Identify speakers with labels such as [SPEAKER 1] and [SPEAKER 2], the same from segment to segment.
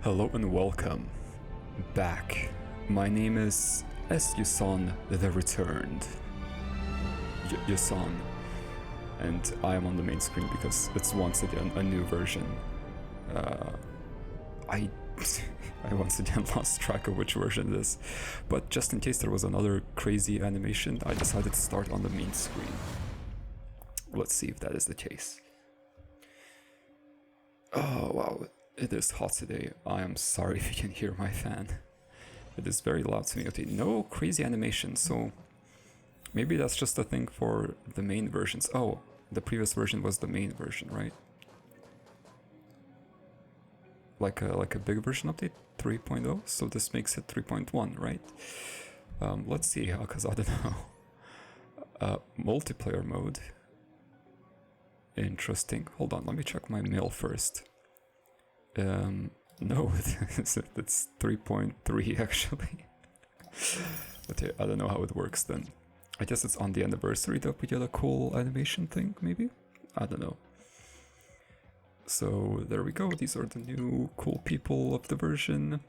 [SPEAKER 1] Hello and welcome back. My name is Yusan the Returned. Yusan. And I am on the main screen because it's once again a new version. I once again lost track of which version it is. But just in case there was another crazy animation, I decided to start on the main screen. Let's see if that is the case. Oh wow. It is hot today. I am sorry if you can hear my fan. It is very loud to me. Okay, no crazy animation, so maybe that's just a thing for the main versions. Oh, the previous version was the main version, right? Like a big version update, 3.0. So this makes it 3.1, right? Let's see how, because I don't know. Multiplayer mode. Interesting. Hold on, let me check my mail first. No, it's 3.3 actually. Okay, I don't know how it works then. I guess it's on the anniversary that we get a cool animation thing, maybe? I don't know. So there we go, these are the new cool people of the version.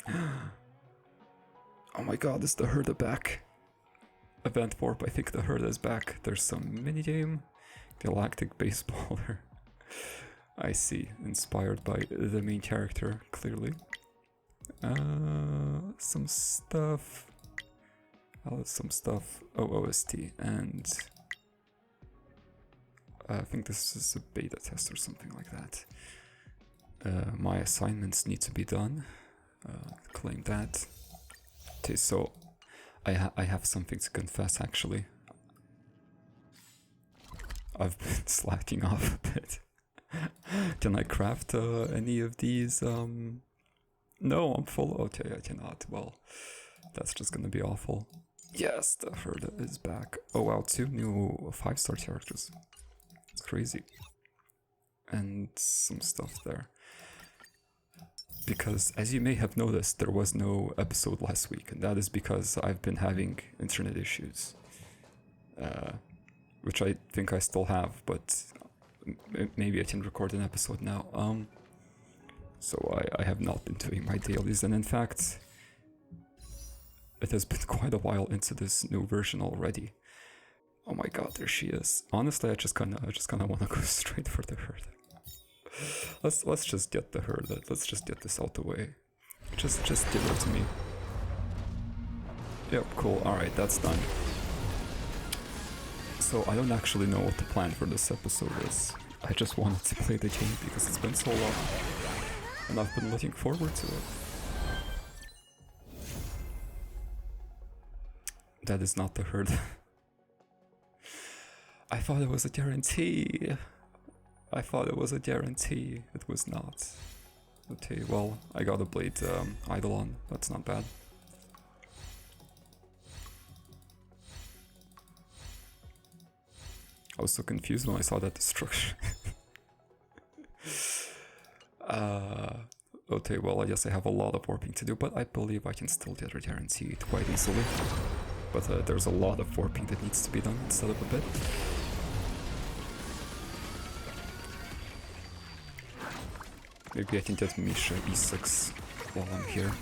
[SPEAKER 1] Oh my god, is the Herta back? Event Warp, I think the Herta is back. There's some minigame. Galactic Baseballer. I see, inspired by the main character, clearly. Some stuff. Oh, OST, and I think this is a beta test or something like that. My assignments need to be done. Claim that. Okay, so I have something to confess actually. I've been slacking off a bit. Can I craft any of these? No, I'm full. Okay, I cannot. Well, that's just gonna be awful. Yes, the Herta is back. Oh wow, 2 new 5-star characters. It's crazy. And some stuff there. Because, as you may have noticed, there was no episode last week, and that is because I've been having internet issues. Which I think I still have, but maybe I can record an episode now. So I have not been doing my dailies, and in fact, it has been quite a while into this new version already. Oh my god, there she is. Honestly, I just kinda want to go straight for the Herta. Let's just get the Herta. Let's just get this out the way. Just give it to me. Yep, cool. All right, that's done. So I don't actually know what the plan for this episode is. I just wanted to play the game because it's been so long, and I've been looking forward to it. That is not the Herta. I thought it was a guarantee. It was not. Okay, well, I got a Blade Eidolon. That's not bad. I was so confused when I saw that destruction. Okay, well, I guess I have a lot of warping to do, but I believe I can still get her guaranteed quite easily. But there's a lot of warping that needs to be done instead of a bit. Maybe I can get Misha E6 while I'm here.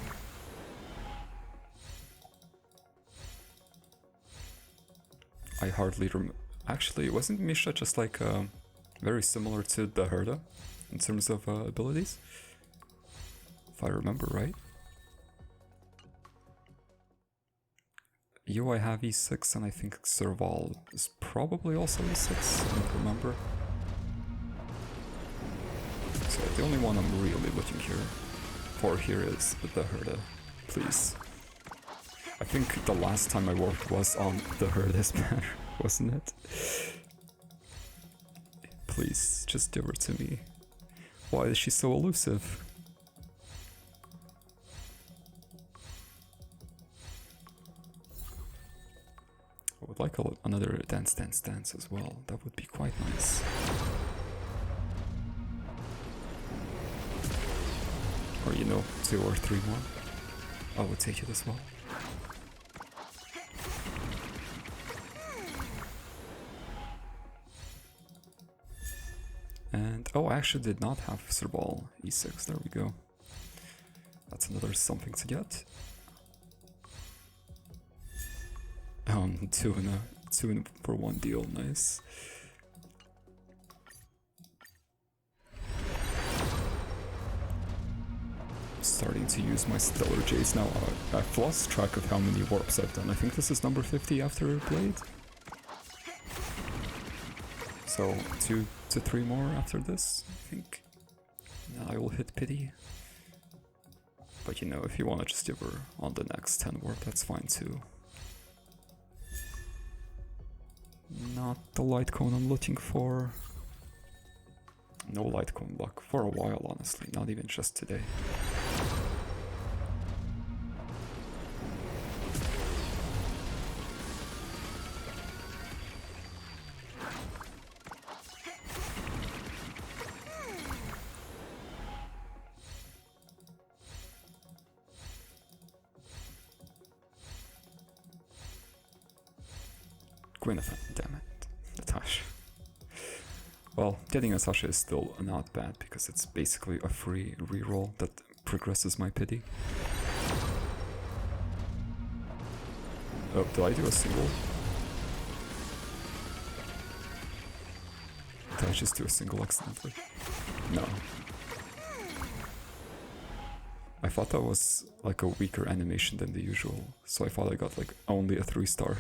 [SPEAKER 1] I hardly remember. Actually, wasn't Misha just like very similar to the Herta in terms of abilities? If I remember right. I have E6 and I think Serval is probably also E6, I don't remember. So the only one I'm really looking for here is the Herta, please. I think the last time I worked was on the Herta's banner, wasn't it? Please, just give her to me. Why is she so elusive? I would like another dance as well. That would be quite nice. Or, you know, 2 or 3 more. I would take it as well. And, oh, I actually did not have Serval E6, there we go. that's another something to get. Two in for one deal, nice. Starting to use my Stellar Jays now. I've lost track of how many warps I've done. I think this is number 50 after Blade. So 2 to 3 more after this, I think. Now I will hit pity. But you know, if you want to just give her on the next 10 warp, that's fine too. Not the light cone I'm looking for. No light cone luck for a while, honestly, not even just today. Gwyneth, damn it. Natasha. Well, getting a Sasha is still not bad because it's basically a free reroll that progresses my pity. Oh, did I do a single? Did I just do a single accidentally? No. I thought that was like a weaker animation than the usual, so I thought I got like only a 3-star.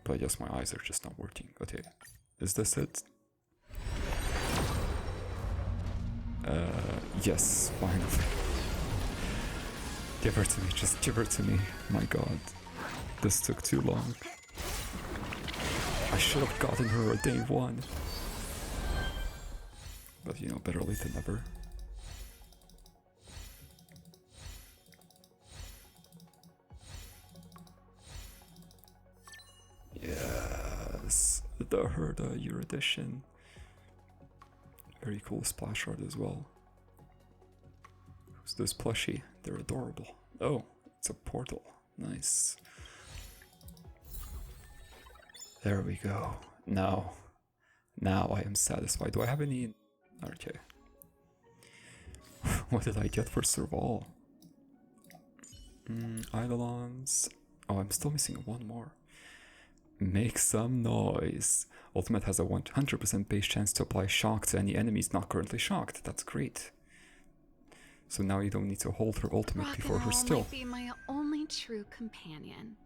[SPEAKER 1] But I guess my eyes are just not working. Okay, is this it? Yes, finally. Give her to me, just give her to me. My god, this took too long. I should have gotten her a day 1. But you know, better late than never. Yes, the Herta Year Edition. Very cool splash art as well. Who's this plushie? They're adorable. Oh, it's a portal. Nice. There we go. Now I am satisfied. Do I have any? Okay. What did I get for Serval? Eidolons. Oh, I'm still missing one more. Make some noise. Ultimate has a 100% base chance to apply shock to any enemies not currently shocked. That's great. So now you don't need to hold her ultimate before her still.
[SPEAKER 2] Might be my only true companion.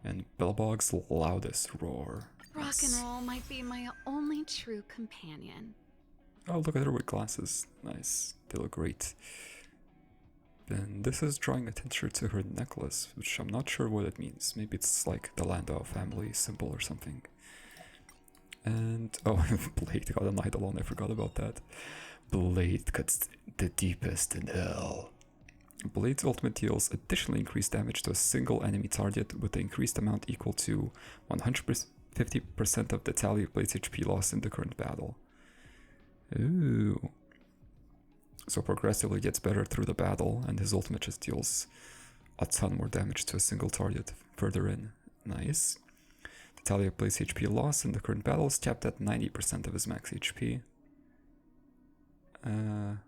[SPEAKER 1] And Belbog's loudest roar.
[SPEAKER 2] Rock and roll might be my only true companion.
[SPEAKER 1] Oh, look at her with glasses. Nice. They look great. And this is drawing attention to her necklace, which I'm not sure what it means. Maybe it's like the Landau family symbol or something. And, oh, Blade got an Eidolon, I forgot about that. Blade cuts the deepest in hell. Blade's ultimate deals additionally increased damage to a single enemy target with the increased amount equal to 150% of the tally of Blade's HP loss in the current battle. Ooh. So progressively gets better through the battle, and his ultimate just deals a ton more damage to a single target further in. Nice. The tally of Blade's HP loss in the current battle is capped at 90% of his max HP. The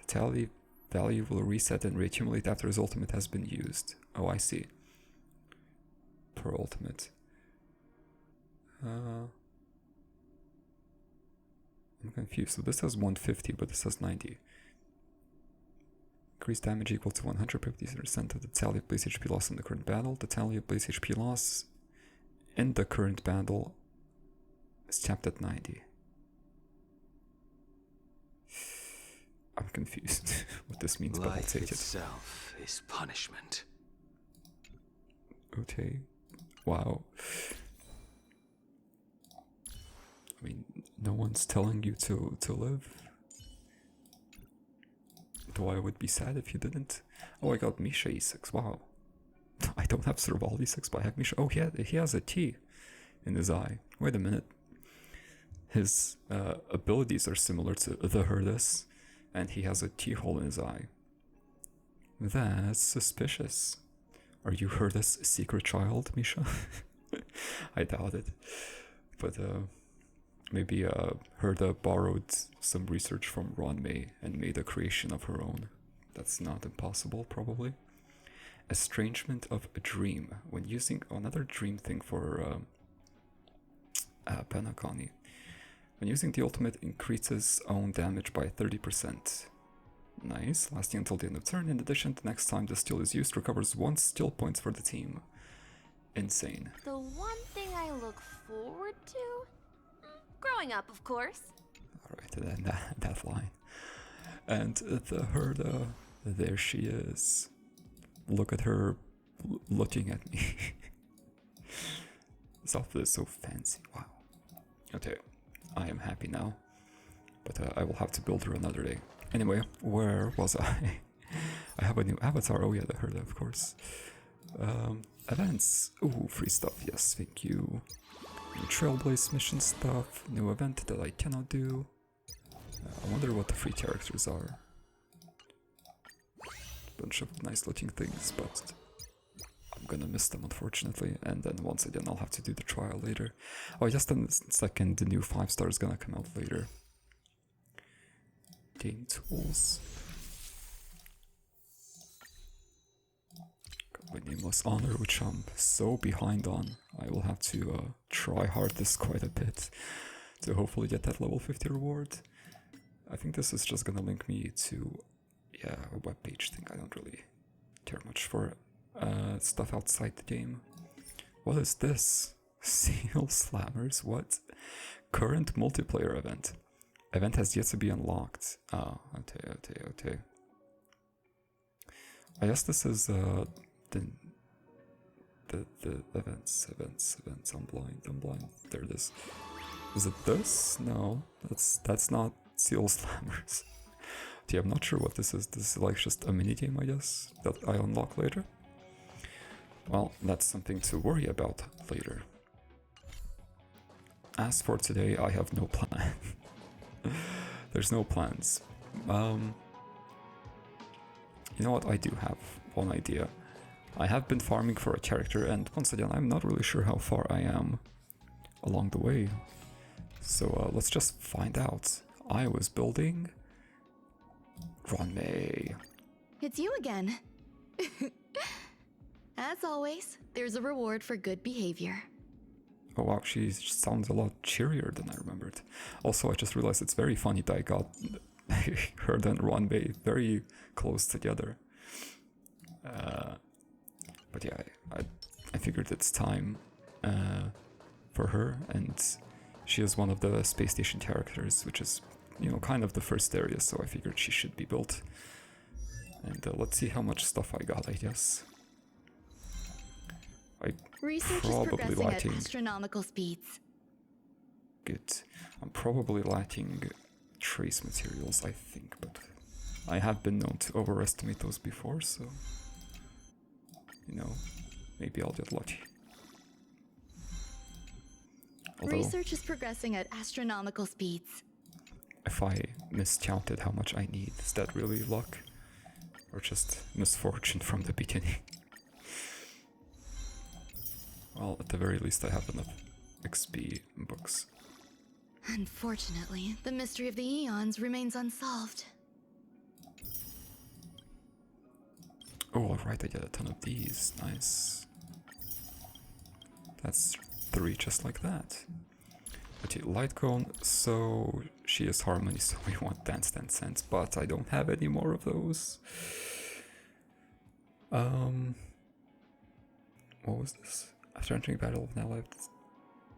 [SPEAKER 1] tally value will reset and reaccumulate after his ultimate has been used. Oh, I see. Per ultimate. I'm confused. So this has 150, but this has 90. Increased damage equal to 150% of the tally of Blaze HP loss in the current battle. The tally of Blaze HP loss in the current battle is capped at 90. I'm confused what this means, but I'll take it. Life
[SPEAKER 3] itself is punishment.
[SPEAKER 1] Okay. Wow. I mean, no one's telling you to live. Though I would be sad if you didn't. Oh, I got Misha E6. Wow. I don't have Serval E6, but I have Misha. Oh, he has a T in his eye. Wait a minute. His abilities are similar to the Herta's, and he has a T-hole in his eye. That's suspicious. Are you Herta's secret child, Misha? I doubt it. But maybe Herta borrowed some research from Ruan and made a creation of her own. That's not impossible, probably. Estrangement of a dream. When using another dream thing for Panakani. When using the ultimate, increases own damage by 30%. Nice, lasting until the end of turn. In addition, the next time the skill is used, recovers 1 skill points for the team. Insane.
[SPEAKER 4] The one thing I look forward to? Growing up, of course.
[SPEAKER 1] Alright, and then that line. And the Herta, there she is. Look at her looking at me. This outfit is so fancy, wow. Okay, I am happy now. But I will have to build her another day. Anyway, where was I? I have a new avatar. Oh yeah, the Herta, of course. Events. Ooh, free stuff. Yes, thank you. New Trailblaze mission stuff. New event that I cannot do. I wonder what the free characters are. Bunch of nice looking things, but I'm gonna miss them unfortunately. And then once again, I'll have to do the trial later. Oh, just a second. The new 5-star is gonna come out later. Game tools. Got my nameless honor, which I'm so behind on. I will have to try hard this quite a bit to hopefully get that level 50 reward. I think this is just gonna link me to, yeah, a webpage thing. I don't really care much for stuff outside the game. What is this? Seal Slammers? What? Current multiplayer event. Event has yet to be unlocked. Ah, okay. I guess this is the events. I'm blind. There it is. Is it this? No, that's not Seal Slammers. Yeah, I'm not sure what this is. This is like just a mini game, I guess, that I unlock later. Well, that's something to worry about later. As for today, I have no plan. There's no plans. You know what? I do have one idea. I have been farming for a character, and once again, I'm not really sure how far I am along the way. So let's just find out. I was building Ruan.
[SPEAKER 5] It's you again. As always, there's a reward for good behavior.
[SPEAKER 1] Oh wow, she sounds a lot cheerier than I remembered. Also, I just realized it's very funny that I got her and Ruan very close together. But yeah, I figured it's time for her, and she is one of the space station characters, which is, you know, kind of the first area, so I figured she should be built. And let's see how much stuff I got, I guess.
[SPEAKER 5] Research is progressing at astronomical speeds.
[SPEAKER 1] Good. I'm probably lacking trace materials, I think, but I have been known to overestimate those before, so, you know, maybe I'll get lucky. Although,
[SPEAKER 5] research is progressing at astronomical speeds.
[SPEAKER 1] If I miscounted how much I need, is that really luck? Or just misfortune from the beginning? Well, at the very least I have enough XP books.
[SPEAKER 5] Unfortunately, the mystery of the eons remains unsolved.
[SPEAKER 1] Oh, alright, I get a ton of these. Nice. That's 3 just like that. Okay, light cone, so she is harmony, so we want dance sense, but I don't have any more of those. What was this? After entering battle of an ally,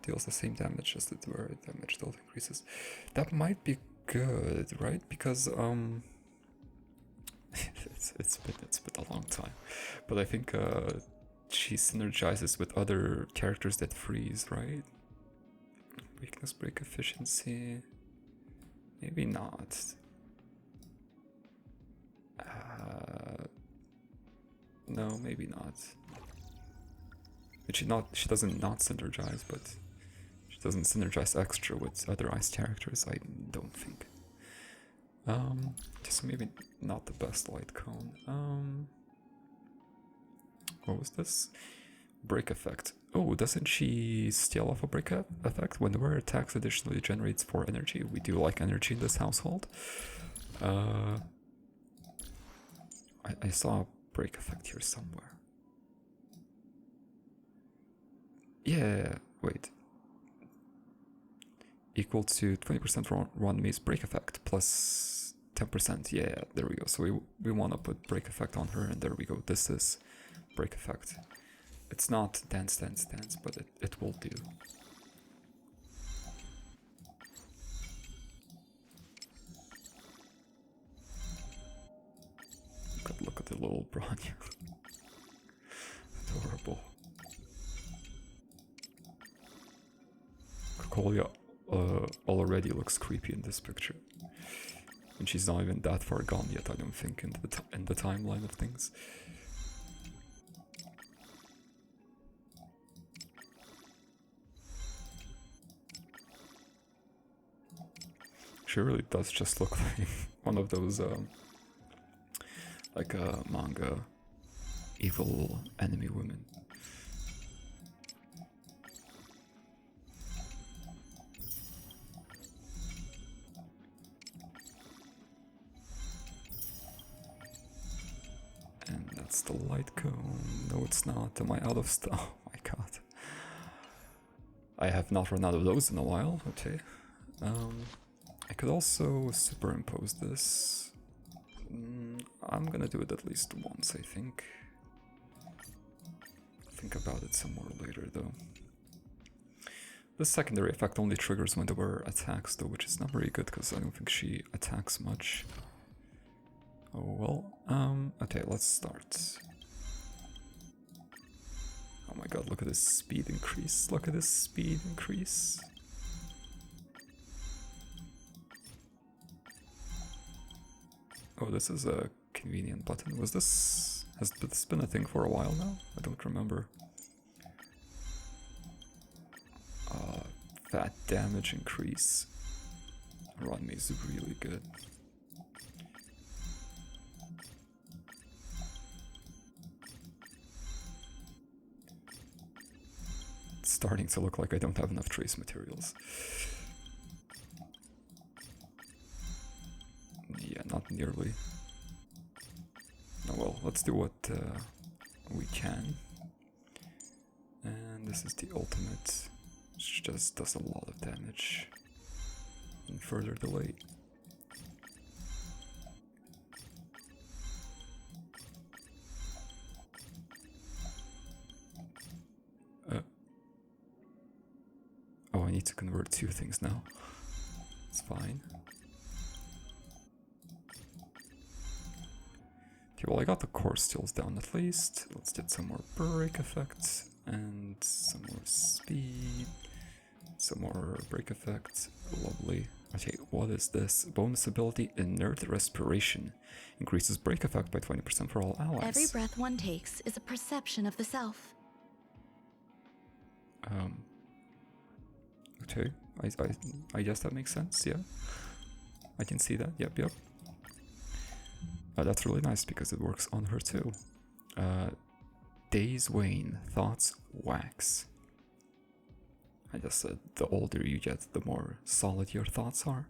[SPEAKER 1] deals the same damage as the damage dealt increases. That might be good, right? Because it's been a long time, but I think she synergizes with other characters that freeze, right? Weakness break efficiency, maybe not. No, maybe not. She doesn't not synergize, but she doesn't synergize extra with other ice characters, I don't think. Just maybe not the best light cone. What was this? Break effect. Oh, doesn't she steal off a break effect? When her attacks additionally generates 4 energy. We do like energy in this household. I saw a break effect here somewhere. Yeah, wait. Equal to 20% Ruan May's break effect plus 10%. Yeah, there we go. So we want to put break effect on her, and there we go. This is break effect. It's not dance, but it will do. Look at the little Branya. Adorable. Kokolia already looks creepy in this picture. And she's not even that far gone yet, I don't think, in the timeline of things. She really does just look like one of those, like a manga evil enemy women. And that's the light cone. No, it's not. Am I out of stuff? Oh my god. I have not run out of those in a while. Okay. I could also superimpose this. I'm gonna do it at least once, I think. Think about it some more later, though. This secondary effect only triggers when there were attacks, though, which is not very good because I don't think she attacks much. Oh well. Okay, let's start. Oh my god, look at this speed increase. Look at this speed increase. Oh, this is a convenient button. Has this been a thing for a while now? I don't remember. That damage increase. Ruan May is really good. It's starting to look like I don't have enough trace materials. Yeah, not nearly. Oh well, let's do what we can. And this is the ultimate, which just does a lot of damage and further delay. Oh, I need to convert 2 things now. It's fine. Okay, well, I got the core steals down at least. Let's get some more break effects and some more speed. Some more break effects. Lovely. Okay, what is this? Bonus ability Inert Respiration. Increases break effect by 20% for all allies.
[SPEAKER 5] Every breath one takes is a perception of the self.
[SPEAKER 1] Okay, I guess that makes sense, yeah. I can see that, yep. That's really nice because it works on her too. Days wane, thoughts wax. I just said the older you get, the more solid your thoughts are.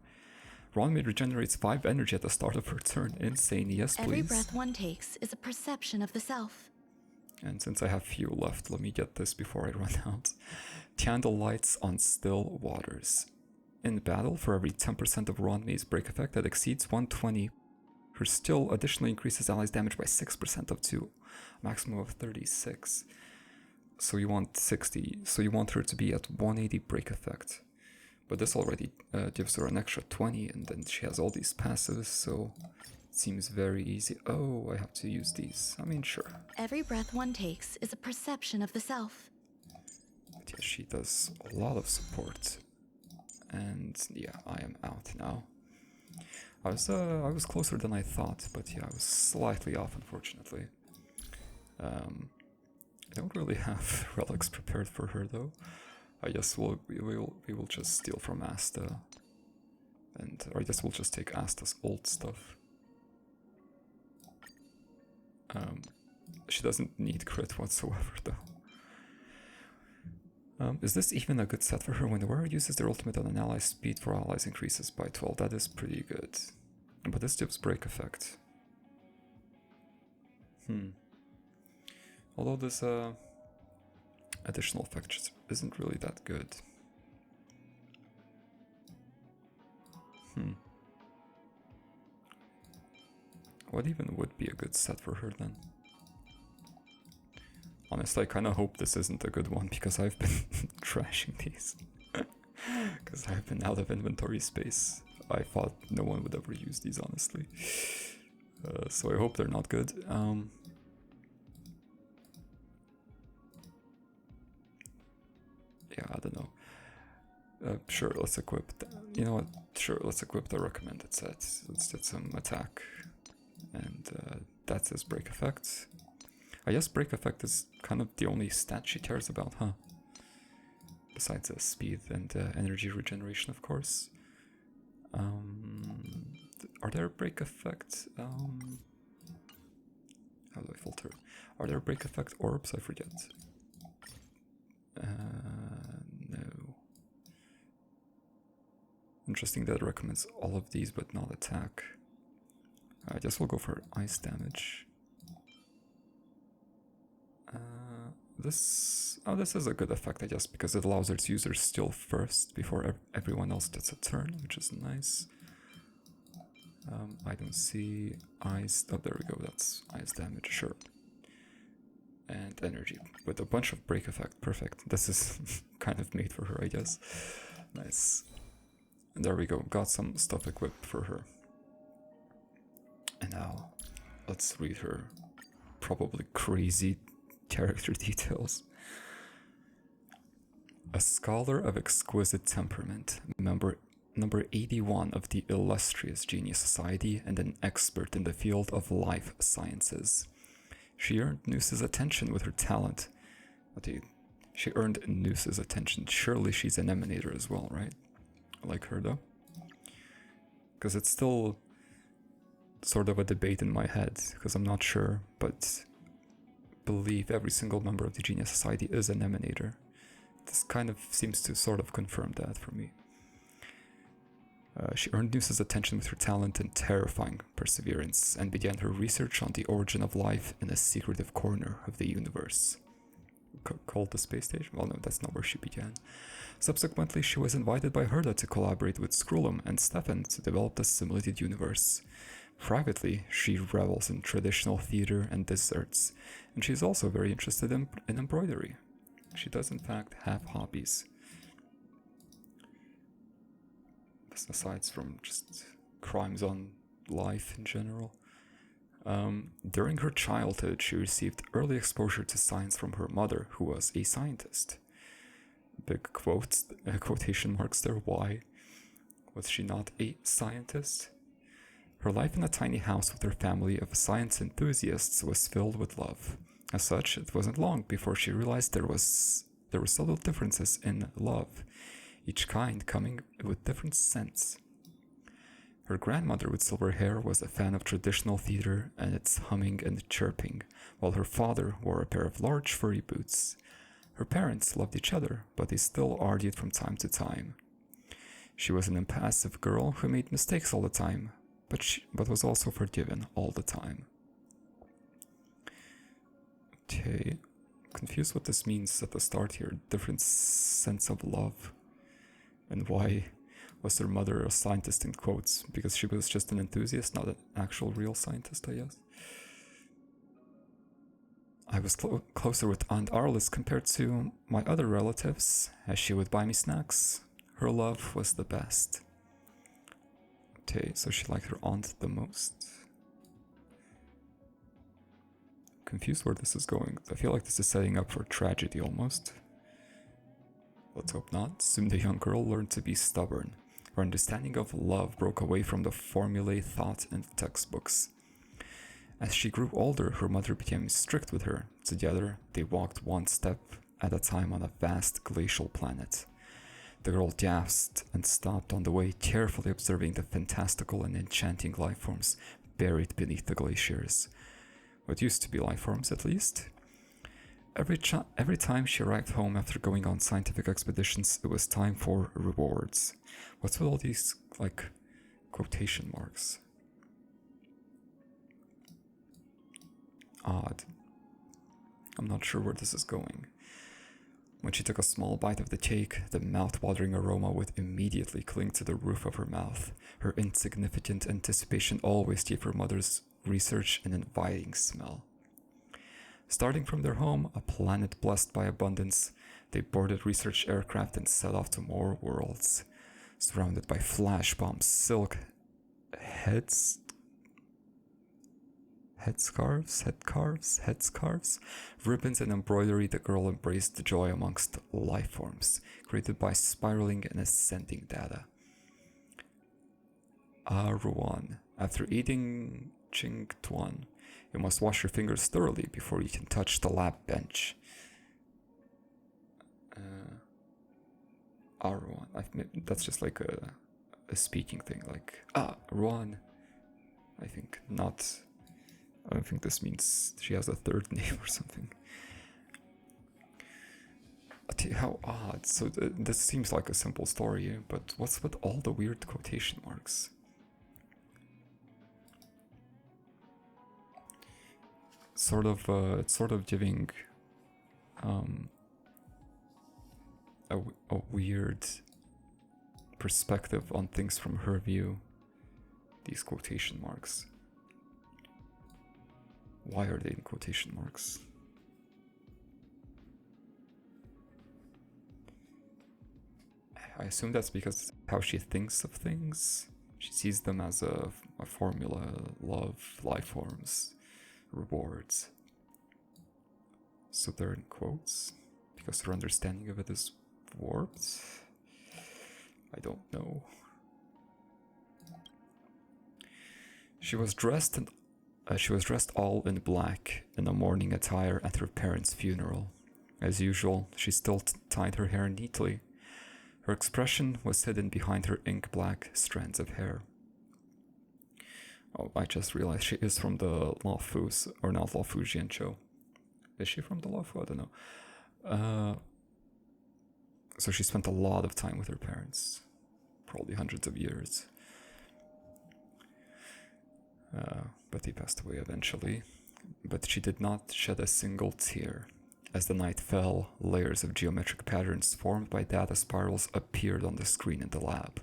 [SPEAKER 1] Ruan May regenerates 5 energy at the start of her turn. Insane, yes please.
[SPEAKER 5] Every breath one takes is a perception of the self.
[SPEAKER 1] And since I have few left, let me get this before I run out. Candle lights on still waters. In battle, for every 10% of Ruan May's break effect that exceeds 120, her still additionally increases allies' damage by 6% up to a maximum of 36. So you want 60, so you want her to be at 180 break effect. But this already gives her an extra 20, and then she has all these passives, so it seems very easy. Oh, I have to use these. I mean, sure.
[SPEAKER 5] Every breath one takes is a perception of the self.
[SPEAKER 1] But yeah, she does a lot of support. And yeah, I am out now. I was closer than I thought, but yeah, I was slightly off, unfortunately. I don't really have relics prepared for her though. I guess we will just steal from Asta, or I guess we'll just take Asta's old stuff. She doesn't need crit whatsoever, though. Is this even a good set for her? When the wearer uses their ultimate on an ally's speed for allies increases by 12. That is pretty good. But this gives break effect. Although this additional effect just isn't really that good. What even would be a good set for her then? Honestly, I kind of hope this isn't a good one because I've been trashing these. Because I've been out of inventory space. I thought no one would ever use these, honestly. So I hope they're not good. Yeah, I don't know. Sure, let's equip. You know what? Sure, let's equip the recommended set. Let's get some attack. And that's his break effect. I guess break effect is kind of the only stat she cares about, huh? Besides speed and energy regeneration, of course. Are there break effect? How do I filter? Are there break effect orbs? I forget. No. Interesting that it recommends all of these, but not attack. I guess we'll go for ice damage. This is a good effect, I guess, because it allows its users steal first before everyone else gets a turn, which is nice. I don't see ice. Oh, there we go. That's ice damage, sure. And energy with a bunch of break effect. Perfect. This is kind of made for her, I guess. Nice. And there we go. Got some stuff equipped for her. And now, let's read her probably crazy character details. A scholar of exquisite temperament, number 81 of the illustrious Genius Society, and an expert in the field of life sciences. She earned Noose's attention with her talent. She earned Noose's attention. Surely she's an emanator as well, right? Like Herta? Because it's still sort of a debate in my head, because I'm not sure, but believe every single member of the Genius Society is an emanator. This kind of seems to sort of confirm that for me. She earned Noose's attention with her talent and terrifying perseverance, and began her research on the origin of life in a secretive corner of the universe. Called the space station? Well, no, that's not where she began. Subsequently, she was invited by Herta to collaborate with Skrulum and Stefan to develop the simulated universe. Privately, she revels in traditional theater and desserts, and she's also very interested in embroidery. She does in fact have hobbies. Aside from just crimes on life in general. During her childhood, she received early exposure to science from her mother, who was a scientist. Big quotes, quotation marks there. Why? Was she not a scientist? Her life in a tiny house with her family of science enthusiasts was filled with love. As such, it wasn't long before she realized there were subtle differences in love, each kind coming with different scents. Her grandmother with silver hair was a fan of traditional theater and its humming and chirping, while her father wore a pair of large furry boots. Her parents loved each other, but they still argued from time to time. She was an impassive girl who made mistakes all the time, but was also forgiven all the time. Okay, confused what this means at the start here. Different sense of love. And why was her mother a scientist in quotes? Because she was just an enthusiast, not an actual real scientist, I guess. I was closer with Aunt Arliss compared to my other relatives, as she would buy me snacks. Her love was the best. Okay, so she liked her aunt the most. Confused where this is going. I feel like this is setting up for tragedy almost. Let's hope not. Soon the young girl learned to be stubborn. Her understanding of love broke away from the formulae taught in textbooks. As she grew older, her mother became strict with her. Together, they walked one step at a time on a vast glacial planet. The girl gasped and stopped on the way, carefully observing the fantastical and enchanting life forms buried beneath the glaciers. What used to be life forms, at least. Every time she arrived home after going on scientific expeditions, it was time for rewards. What's with all these, like, quotation marks? Odd. I'm not sure where this is going. When she took a small bite of the cake, the mouth-watering aroma would immediately cling to the roof of her mouth. Her insignificant anticipation always gave her mother's research an inviting smell. Starting from their home, a planet blessed by abundance, they boarded research aircraft and set off to more worlds. Surrounded by flash bombs, silk headscarves, ribbons and embroidery, the girl embraced the joy amongst life forms, created by spiraling and ascending data. Ruan. After eating Ching Tuan, you must wash your fingers thoroughly before you can touch the lab bench. Ruan. That's just like a speaking thing, like, Ruan. I don't think this means she has a third name or something. How odd. So this seems like a simple story, but what's with all the weird quotation marks? It's sort of giving a weird perspective on things from her view. These quotation marks. Why are they in quotation marks? I assume that's because how she thinks of things. She sees them as a formula: love, life forms, rewards. So they're in quotes because her understanding of it is warped. I don't know. She was dressed all in black in a mourning attire at her parents' funeral. As usual, she still tied her hair neatly. Her expression was hidden behind her ink-black strands of hair. Oh, I just realized she is from the Lawfus, or not Lawfu Jianzhou. Is she from the Lawfu? I don't know. So she spent a lot of time with her parents. Probably hundreds of years. But he passed away eventually. But she did not shed a single tear. As the night fell, layers of geometric patterns formed by data spirals appeared on the screen in the lab.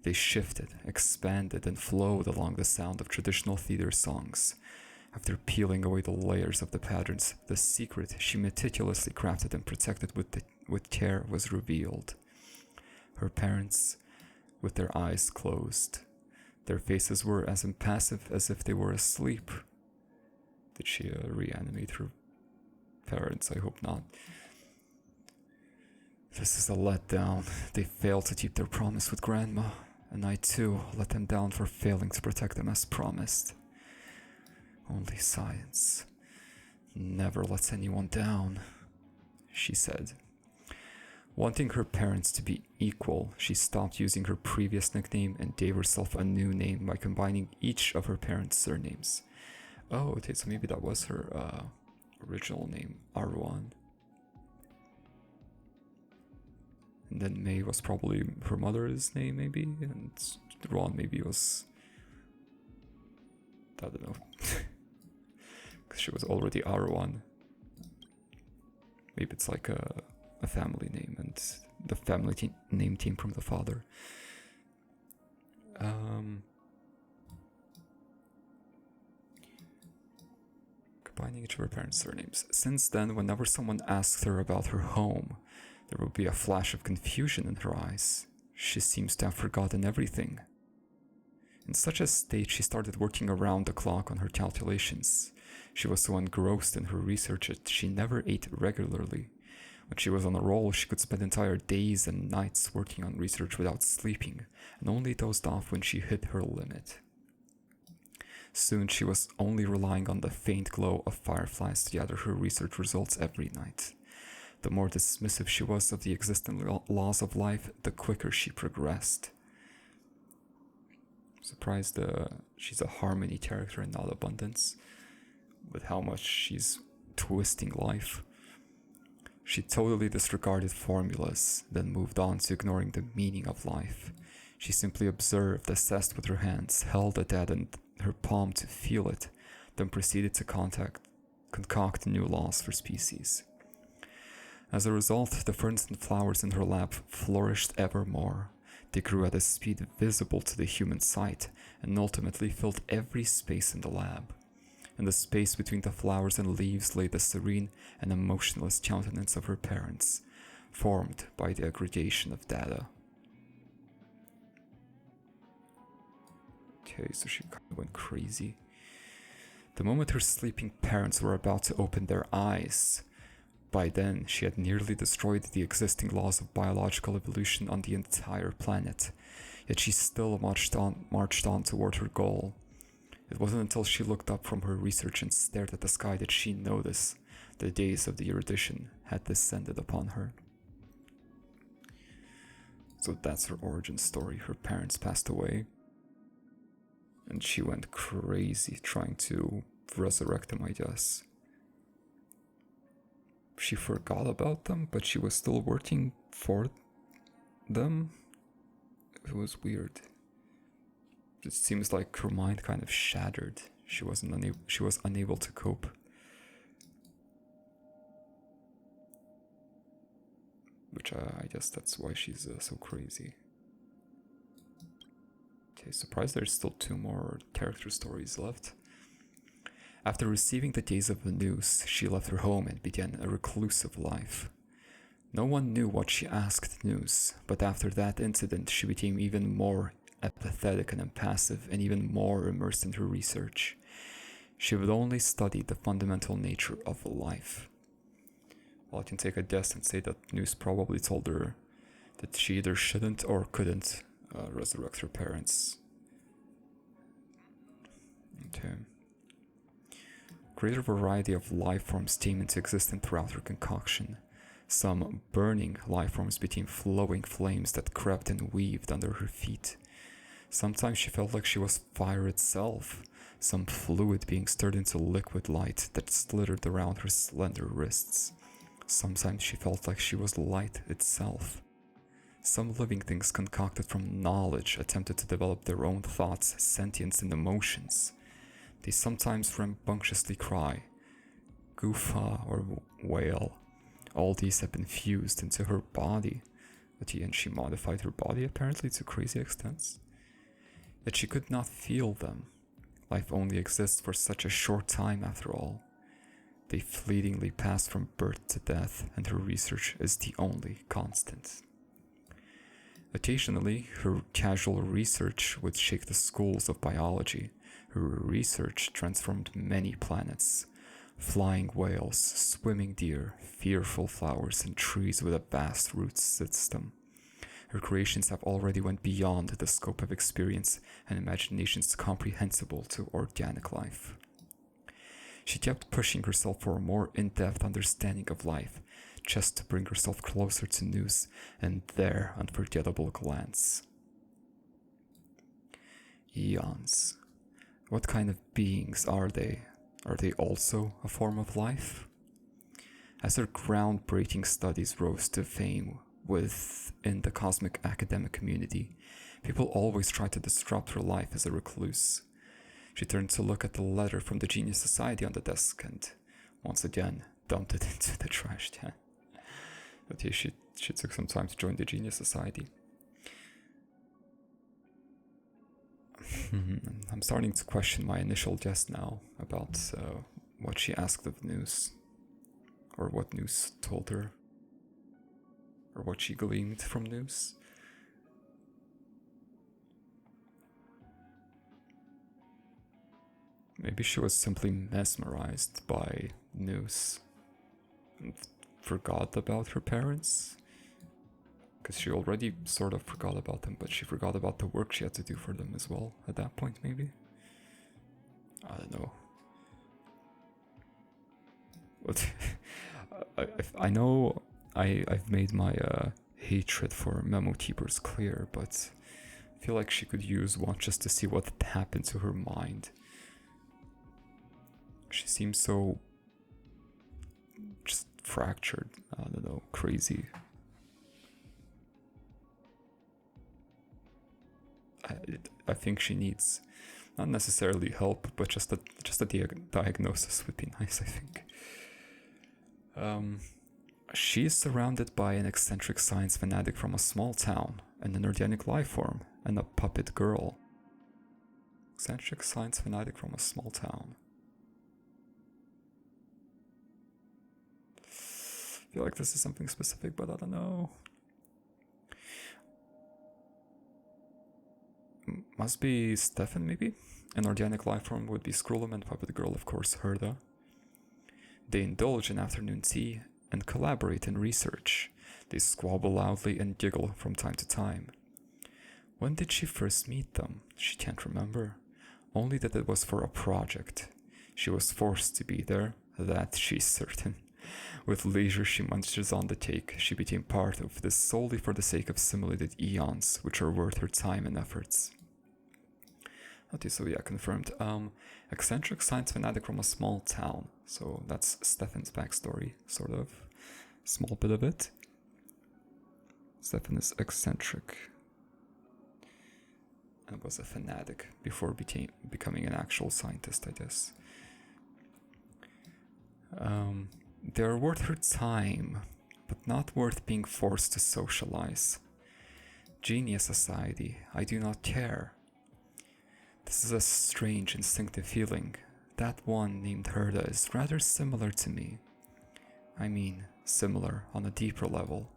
[SPEAKER 1] They shifted, expanded, and flowed along the sound of traditional theater songs. After peeling away the layers of the patterns, the secret she meticulously crafted and protected with care was revealed. Her parents, with their eyes closed. Their faces were as impassive as if they were asleep. Did she reanimate her parents? I hope not. This is a letdown. They failed to keep their promise with Grandma, and I too let them down for failing to protect them as promised. Only science never lets anyone down, she said. Wanting her parents to be equal, she stopped using her previous nickname and gave herself a new name by combining each of her parents' surnames. Oh, okay, so maybe that was her original name, Ruan. And then May was probably her mother's name, maybe, and Ruan maybe was, I don't know, because she was already Ruan. Maybe it's like a family name, and the family name came from the father. Combining each of her parents' surnames. Since then, whenever someone asked her about her home, there would be a flash of confusion in her eyes. She seems to have forgotten everything. In such a state, she started working around the clock on her calculations. She was so engrossed in her research that she never ate regularly. When she was on a roll, she could spend entire days and nights working on research without sleeping, and only dozed off when she hit her limit. Soon she was only relying on the faint glow of fireflies to gather her research results every night. The more dismissive she was of the existing laws of life, the quicker she progressed. I'm surprised she's a harmony character and not abundance. with how much she's twisting life. She totally disregarded formulas, then moved on to ignoring the meaning of life. She simply observed, assessed with her hands, held a data in her palm to feel it, then proceeded to concoct new laws for species. As a result, the ferns and flowers in her lab flourished ever more. They grew at a speed visible to the human sight, and ultimately filled every space in the lab. In the space between the flowers and leaves lay the serene and emotionless countenance of her parents, formed by the aggregation of data. Okay, so she kind of went crazy. The moment her sleeping parents were about to open their eyes, by then she had nearly destroyed the existing laws of biological evolution on the entire planet, yet she still marched on toward her goal. It wasn't until she looked up from her research and stared at the sky that she noticed the days of the erudition had descended upon her. So that's her origin story. Her parents passed away, and she went crazy trying to resurrect them, I guess. She forgot about them, but she was still working for them. It was weird. It seems like her mind kind of shattered. She was unable to cope. Which I guess that's why she's so crazy. Okay, surprised there's still 2 more character stories left. After receiving the days of the news, she left her home and began a reclusive life. No one knew what she asked news, but after that incident she became even more apathetic and impassive, and even more immersed in her research. She would only study the fundamental nature of life. Well, I can take a guess and say that news probably told her that she either shouldn't or couldn't resurrect her parents. Okay. Greater variety of life forms came into existence throughout her concoction. Some burning life forms became flowing flames that crept and weaved under her feet. Sometimes she felt like she was fire itself, some fluid being stirred into liquid light that slittered around her slender wrists. Sometimes she felt like she was light itself. Some living things concocted from knowledge attempted to develop their own thoughts, sentience, and emotions. They sometimes rambunctiously cry, goofa, or wail. All these have been fused into her body. At the end, she modified her body apparently to crazy extents. Yet she could not feel them. Life only exists for such a short time after all. They fleetingly pass from birth to death, and her research is the only constant. Occasionally, her casual research would shake the schools of biology. Her research transformed many planets. Flying whales, swimming deer, fearful flowers, and trees with a vast root system. Her creations have already went beyond the scope of experience and imaginations comprehensible to organic life. She kept pushing herself for a more in-depth understanding of life, just to bring herself closer to news and their unforgettable glance. Eons. What kind of beings are they? Are they also a form of life? As her groundbreaking studies rose to fame within the cosmic academic community, people always tried to disrupt her life as a recluse. She turned to look at the letter from the Genius Society on the desk and, once again, dumped it into the trash can. But yeah, she took some time to join the Genius Society. I'm starting to question my initial guess now about what she asked of news, or what news told her, or what she gleaned from news. Maybe she was simply mesmerized by news and forgot about her parents. Because she already sort of forgot about them, but she forgot about the work she had to do for them as well at that point, maybe? I don't know. But I know I've made my hatred for memo keepers clear, but I feel like she could use one just to see what happened to her mind. She seems so just fractured. I don't know, crazy. I think she needs not necessarily help, but just a diagnosis would be nice, I think. She is surrounded by an eccentric science fanatic from a small town, and an organic life form, and a puppet girl. Eccentric science fanatic from a small town. I feel like this is something specific, but I don't know. Must be Stefan, maybe? An organic life form would be Scrollum, and puppet girl, of course, Herta. They indulge in afternoon tea and collaborate in research. They squabble loudly and giggle from time to time. When did she first meet them? She can't remember. Only that it was for a project. She was forced to be there, that she's certain. With leisure she munches on the cake. She became part of this solely for the sake of simulated eons, which are worth her time and efforts. Okay, so yeah, confirmed. Eccentric science fanatic from a small town. So that's Stefan's backstory, sort of. Small bit of it. Stefan is eccentric. And was a fanatic before becoming an actual scientist, I guess. They're worth her time, but not worth being forced to socialize. Genius society, I do not care. This is a strange, instinctive feeling. That one named Herta is rather similar to me. I mean, similar on a deeper level.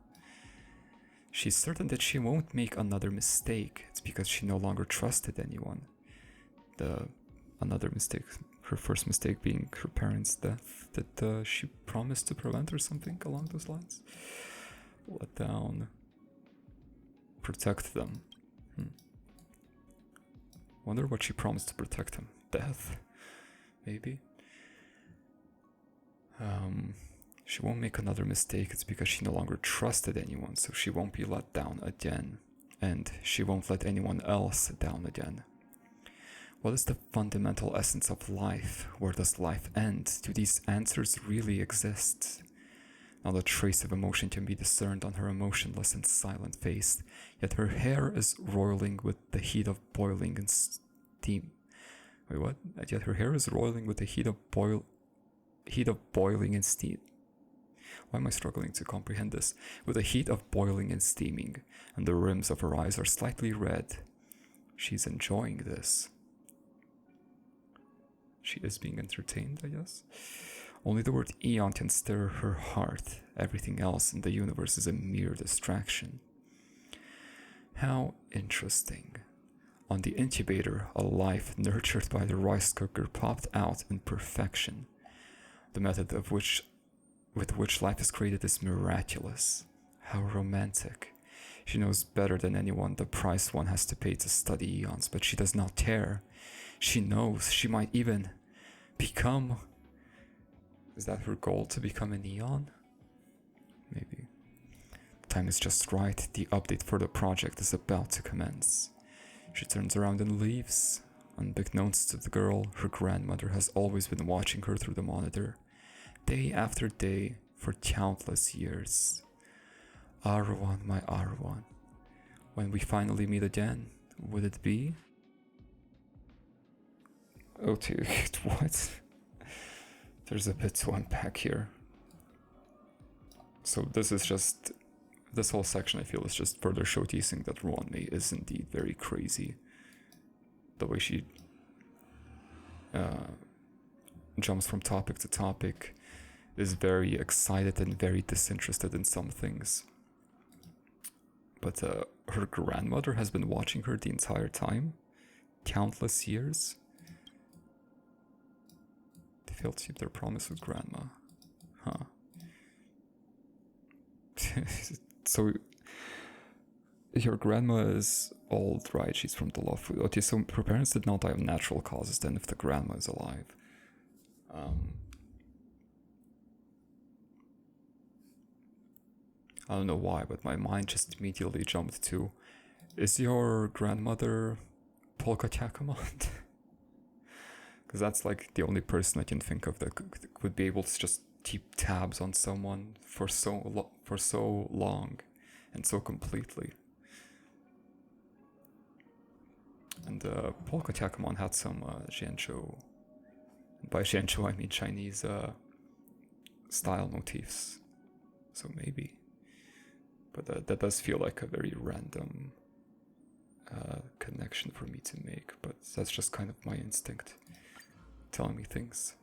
[SPEAKER 1] She's certain that she won't make another mistake. It's because she no longer trusted anyone. Another mistake, her first mistake being her parents' death, that she promised to prevent or something along those lines. Let down. Protect them. Wonder what she promised to protect him. Death? Maybe? She won't make another mistake. It's because she no longer trusted anyone, so she won't be let down again. And she won't let anyone else down again. What is the fundamental essence of life? Where does life end? Do these answers really exist? Not a trace of emotion can be discerned on her emotionless and silent face, yet her hair is roiling with the heat of boiling and steam. Wait, what? Yet her hair is roiling with the heat of boiling and steam. Why am I struggling to comprehend this? With the heat of boiling and steaming, and the rims of her eyes are slightly red. She's enjoying this. She is being entertained, I guess. Only the word eon can stir her heart. Everything else in the universe is a mere distraction. How interesting. On the incubator, a life nurtured by the rice cooker popped out in perfection. The method with which life is created is miraculous. How romantic. She knows better than anyone the price one has to pay to study eons, but she does not care. She knows she might even become... Is that her goal, to become an eon? Maybe. The time is just right. The update for the project is about to commence. She turns around and leaves. Unbeknownst to the girl, her grandmother has always been watching her through the monitor, day after day, for countless years. Ruan, my Ruan. When we finally meet again, would it be? Oh, dude, what? There's a bit to unpack here. So this whole section I feel is just further showcasing that Ruan is indeed very crazy. The way she jumps from topic to topic, is very excited and very disinterested in some things. But her grandmother has been watching her the entire time, countless years. They failed to keep their promise with grandma. Huh. So, your grandma is old, right? She's from the law food. Okay, so her parents did not die of natural causes then if the grandma is alive. I don't know why, but my mind just immediately jumped to, is your grandmother Polka Chakamont? Because that's like the only person I can think of that would be able to just keep tabs on someone for so long and so completely. And Polka Takamon had some Xianzhou, and by Xianzhou I mean Chinese style motifs, so maybe. But that does feel like a very random connection for me to make, but that's just kind of my instinct telling me things.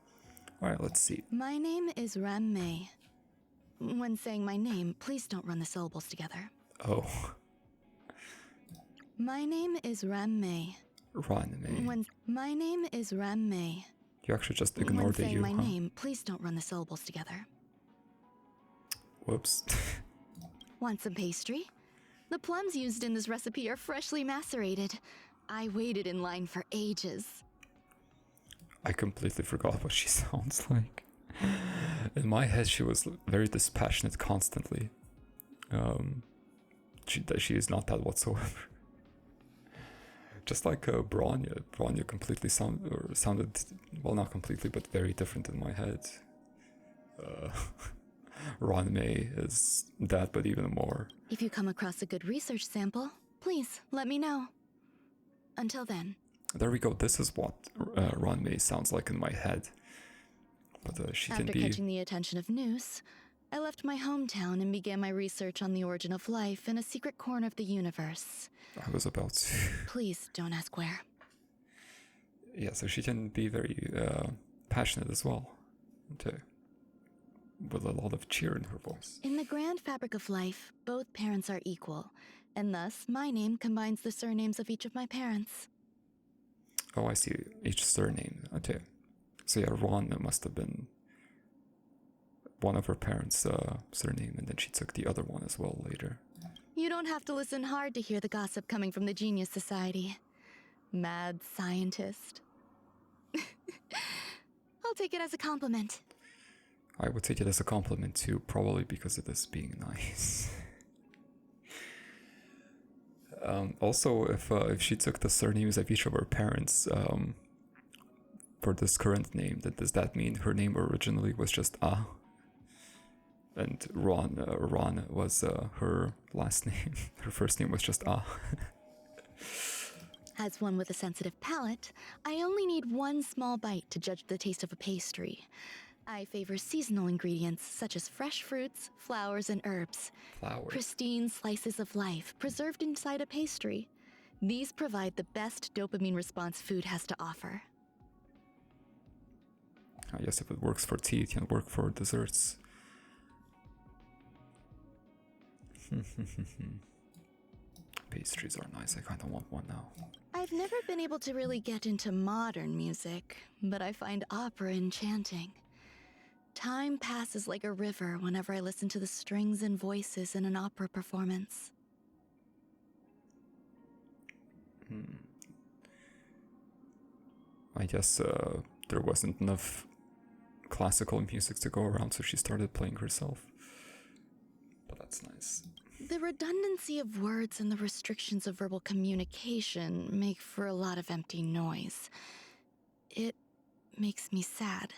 [SPEAKER 1] Alright, let's see.
[SPEAKER 5] My name is Ram Mei. When saying my name, please don't run the syllables together.
[SPEAKER 1] Oh.
[SPEAKER 5] My name is Ram Mei.
[SPEAKER 1] Ruan Mei.
[SPEAKER 5] My name is Ram Mei.
[SPEAKER 1] You actually just ignored
[SPEAKER 5] when
[SPEAKER 1] the
[SPEAKER 5] saying
[SPEAKER 1] U,
[SPEAKER 5] my
[SPEAKER 1] huh?
[SPEAKER 5] name, please don't run the syllables together.
[SPEAKER 1] Whoops.
[SPEAKER 5] Want some pastry? The plums used in this recipe are freshly macerated. I waited in line for ages.
[SPEAKER 1] I completely forgot what she sounds like. In my head, she was very dispassionate constantly. She is not that whatsoever. Just like Bronya. Bronya completely sounded, well, not completely, but very different in my head. Ron May is that, but even more.
[SPEAKER 5] If you come across a good research sample, please let me know. Until then.
[SPEAKER 1] There we go. This is what Ron May sounds like in my head. But she can be...
[SPEAKER 5] After catching the attention of Noose, I left my hometown and began my research on the origin of life in a secret corner of the universe.
[SPEAKER 1] I was about to...
[SPEAKER 5] Please don't ask where.
[SPEAKER 1] Yeah, so she can be very passionate as well. Okay. With a lot of cheer in her voice.
[SPEAKER 5] In the grand fabric of life, both parents are equal, and thus my name combines the surnames of each of my parents.
[SPEAKER 1] Oh, I see. Each surname. Okay. So yeah, Ron must have been one of her parents' surname, and then she took the other one as well later.
[SPEAKER 5] You don't have to listen hard to hear the gossip coming from the Genius Society. Mad scientist. I'll take it as a compliment.
[SPEAKER 1] I would take it as a compliment too, probably because it is being nice. Also, if she took the surnames of each of her parents for this current name, then does that mean her name originally was just Ah? And Ron was her last name. Her first name was just Ah.
[SPEAKER 5] As one with a sensitive palate, I only need one small bite to judge the taste of a pastry. I favor seasonal ingredients such as fresh fruits, flowers, and herbs. Pristine slices of life preserved inside a pastry. These provide the best dopamine response food has to offer.
[SPEAKER 1] I guess if it works for tea, it can work for desserts. Pastries are nice. I kind of want one now.
[SPEAKER 5] I've never been able to really get into modern music, but I find opera enchanting. Time passes like a river whenever I listen to the strings and voices in an opera performance.
[SPEAKER 1] I guess there wasn't enough classical music to go around, so she started playing herself. But that's nice.
[SPEAKER 5] The redundancy of words and the restrictions of verbal communication make for a lot of empty noise. It makes me sad.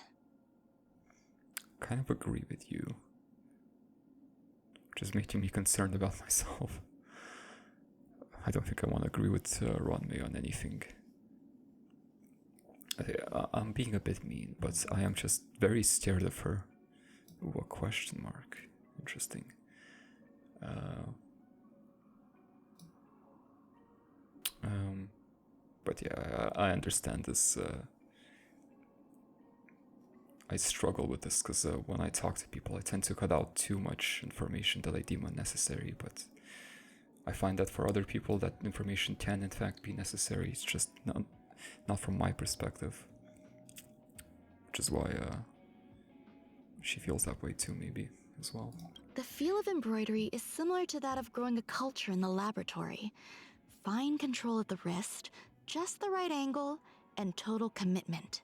[SPEAKER 1] Kind of agree with you. Just making me concerned about myself. I don't think I want to agree with Ron May on anything. I'm being a bit mean, but I am just very scared of her. Ooh, a question mark. Interesting. But yeah, I understand this. I struggle with this because when I talk to people, I tend to cut out too much information that I deem unnecessary, but I find that for other people that information can in fact be necessary. It's just not from my perspective, which is why she feels that way too, maybe, as well.
[SPEAKER 5] The feel of embroidery is similar to that of growing a culture in the laboratory. Fine control of the wrist, just the right angle, and total commitment.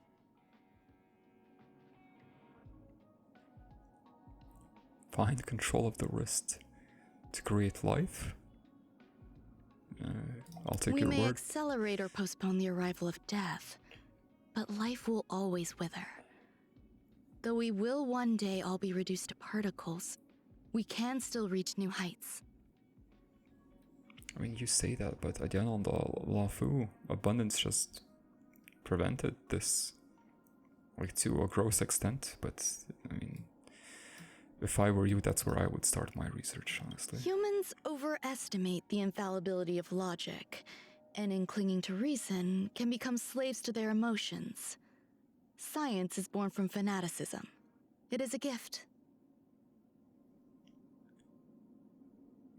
[SPEAKER 1] Fine control of the wrist to create life? I'll take your word.
[SPEAKER 5] We may accelerate or postpone the arrival of death, but life will always wither. Though we will one day all be reduced to particles, we can still reach new heights.
[SPEAKER 1] I mean, you say that, but again, on the Lafu, abundance just prevented this, like, to a gross extent. But I mean, if I were you, that's where I would start my research, honestly.
[SPEAKER 5] Humans overestimate the infallibility of logic, and in clinging to reason, can become slaves to their emotions. Science is born from fanaticism. It is a gift.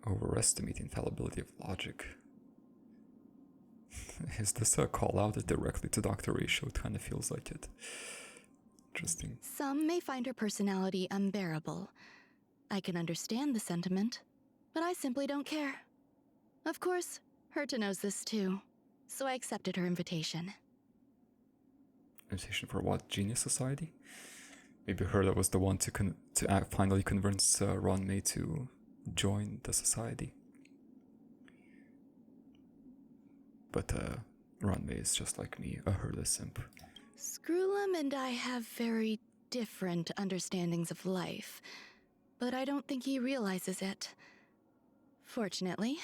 [SPEAKER 1] Overestimate the infallibility of logic. Is this a call out directly to Dr. Ratio? It kind of feels like it. Interesting.
[SPEAKER 5] Some may find her personality unbearable. I can understand the sentiment, but I simply don't care. Of course, Herta knows this too, so I accepted her invitation.
[SPEAKER 1] Invitation for what? Genius Society? Maybe Herta was the one to finally convince Ruan Mei to join the society. But Ruan Mei is just like me, a Herta simp.
[SPEAKER 5] Screwlam and I have very different understandings of life, but I don't think he realizes it. Fortunately,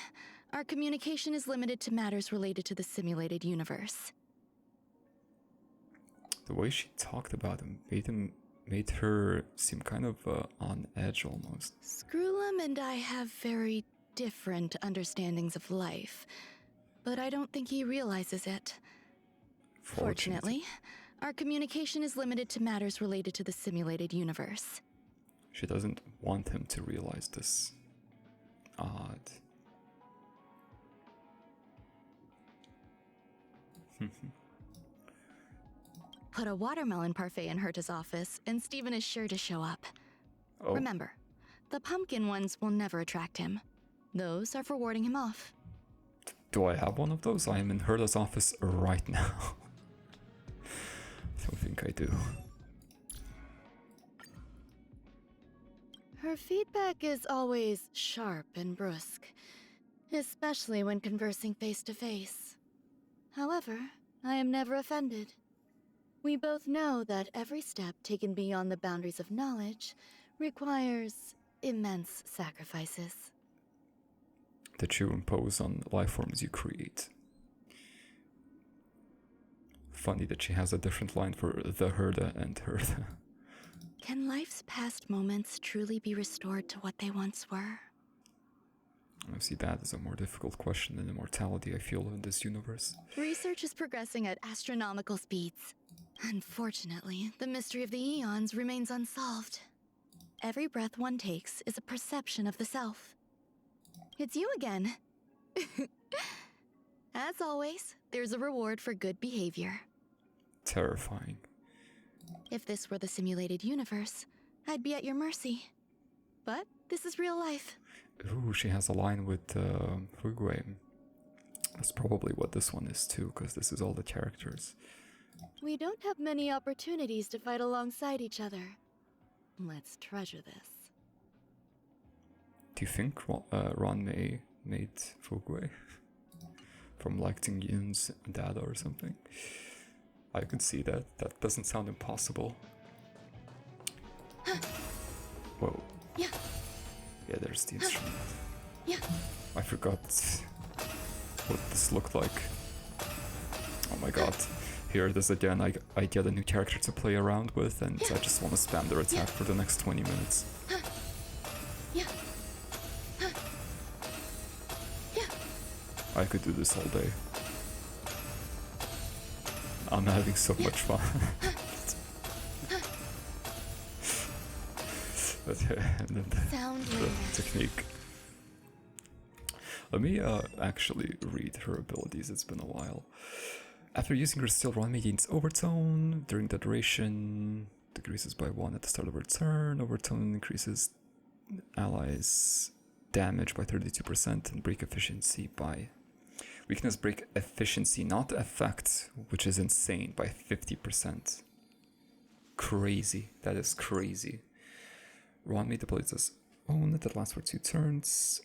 [SPEAKER 5] our communication is limited to matters related to the simulated universe.
[SPEAKER 1] The way she talked about him made her seem kind of on edge almost.
[SPEAKER 5] Screwlam and I have very different understandings of life, but I don't think he realizes it. Fortunately, our communication is limited to matters related to the simulated universe.
[SPEAKER 1] She doesn't want him to realize this. Odd.
[SPEAKER 5] Put a watermelon parfait in Herta's office, and Steven is sure to show up.
[SPEAKER 1] Oh.
[SPEAKER 5] Remember, the pumpkin ones will never attract him. Those are for warding him off.
[SPEAKER 1] Do I have one of those? I am in Herta's office right now. I don't think I do.
[SPEAKER 5] Her feedback is always sharp and brusque, especially when conversing face to face. However, I am never offended. We both know that every step taken beyond the boundaries of knowledge requires immense sacrifices.
[SPEAKER 1] That you impose on life forms you create. Funny that she has a different line for the Herta and Herta.
[SPEAKER 5] Can life's past moments truly be restored to what they once were?
[SPEAKER 1] I see that as a more difficult question than immortality, I feel, in this universe.
[SPEAKER 5] Research is progressing at astronomical speeds. Unfortunately, the mystery of the eons remains unsolved. Every breath one takes is a perception of the self. It's you again. As always, there's a reward for good behavior.
[SPEAKER 1] Terrifying.
[SPEAKER 5] If this were the simulated universe, I'd be at your mercy. But this is real life.
[SPEAKER 1] Ooh, she has a line with Fugui. That's probably what this one is too, because this is all the characters.
[SPEAKER 5] We don't have many opportunities to fight alongside each other. Let's treasure this.
[SPEAKER 1] Do you think Ruan Mei made Fugui from like Tingyun's dad or something? I could see that. That doesn't sound impossible. Whoa.
[SPEAKER 5] Yeah.
[SPEAKER 1] Yeah, there's the instrument.
[SPEAKER 5] Yeah.
[SPEAKER 1] I forgot what this looked like. Oh my god. Here it is again. I get a new character to play around with, and I just want to spam their attack for the next 20 minutes.
[SPEAKER 5] Yeah. Yeah.
[SPEAKER 1] I could do this all day. I'm having so much fun. But and then the technique. Let me actually read her abilities. It's been a while. After using her skill, Ruan Mei gains overtone. During the duration, decreases by 1 at the start of her turn. Overtone increases allies' damage by 32% and break efficiency by... Weakness break efficiency, not effect, which is insane, by 50%. Crazy. That is crazy. Ruan Mei deploys his own that lasts for 2 turns.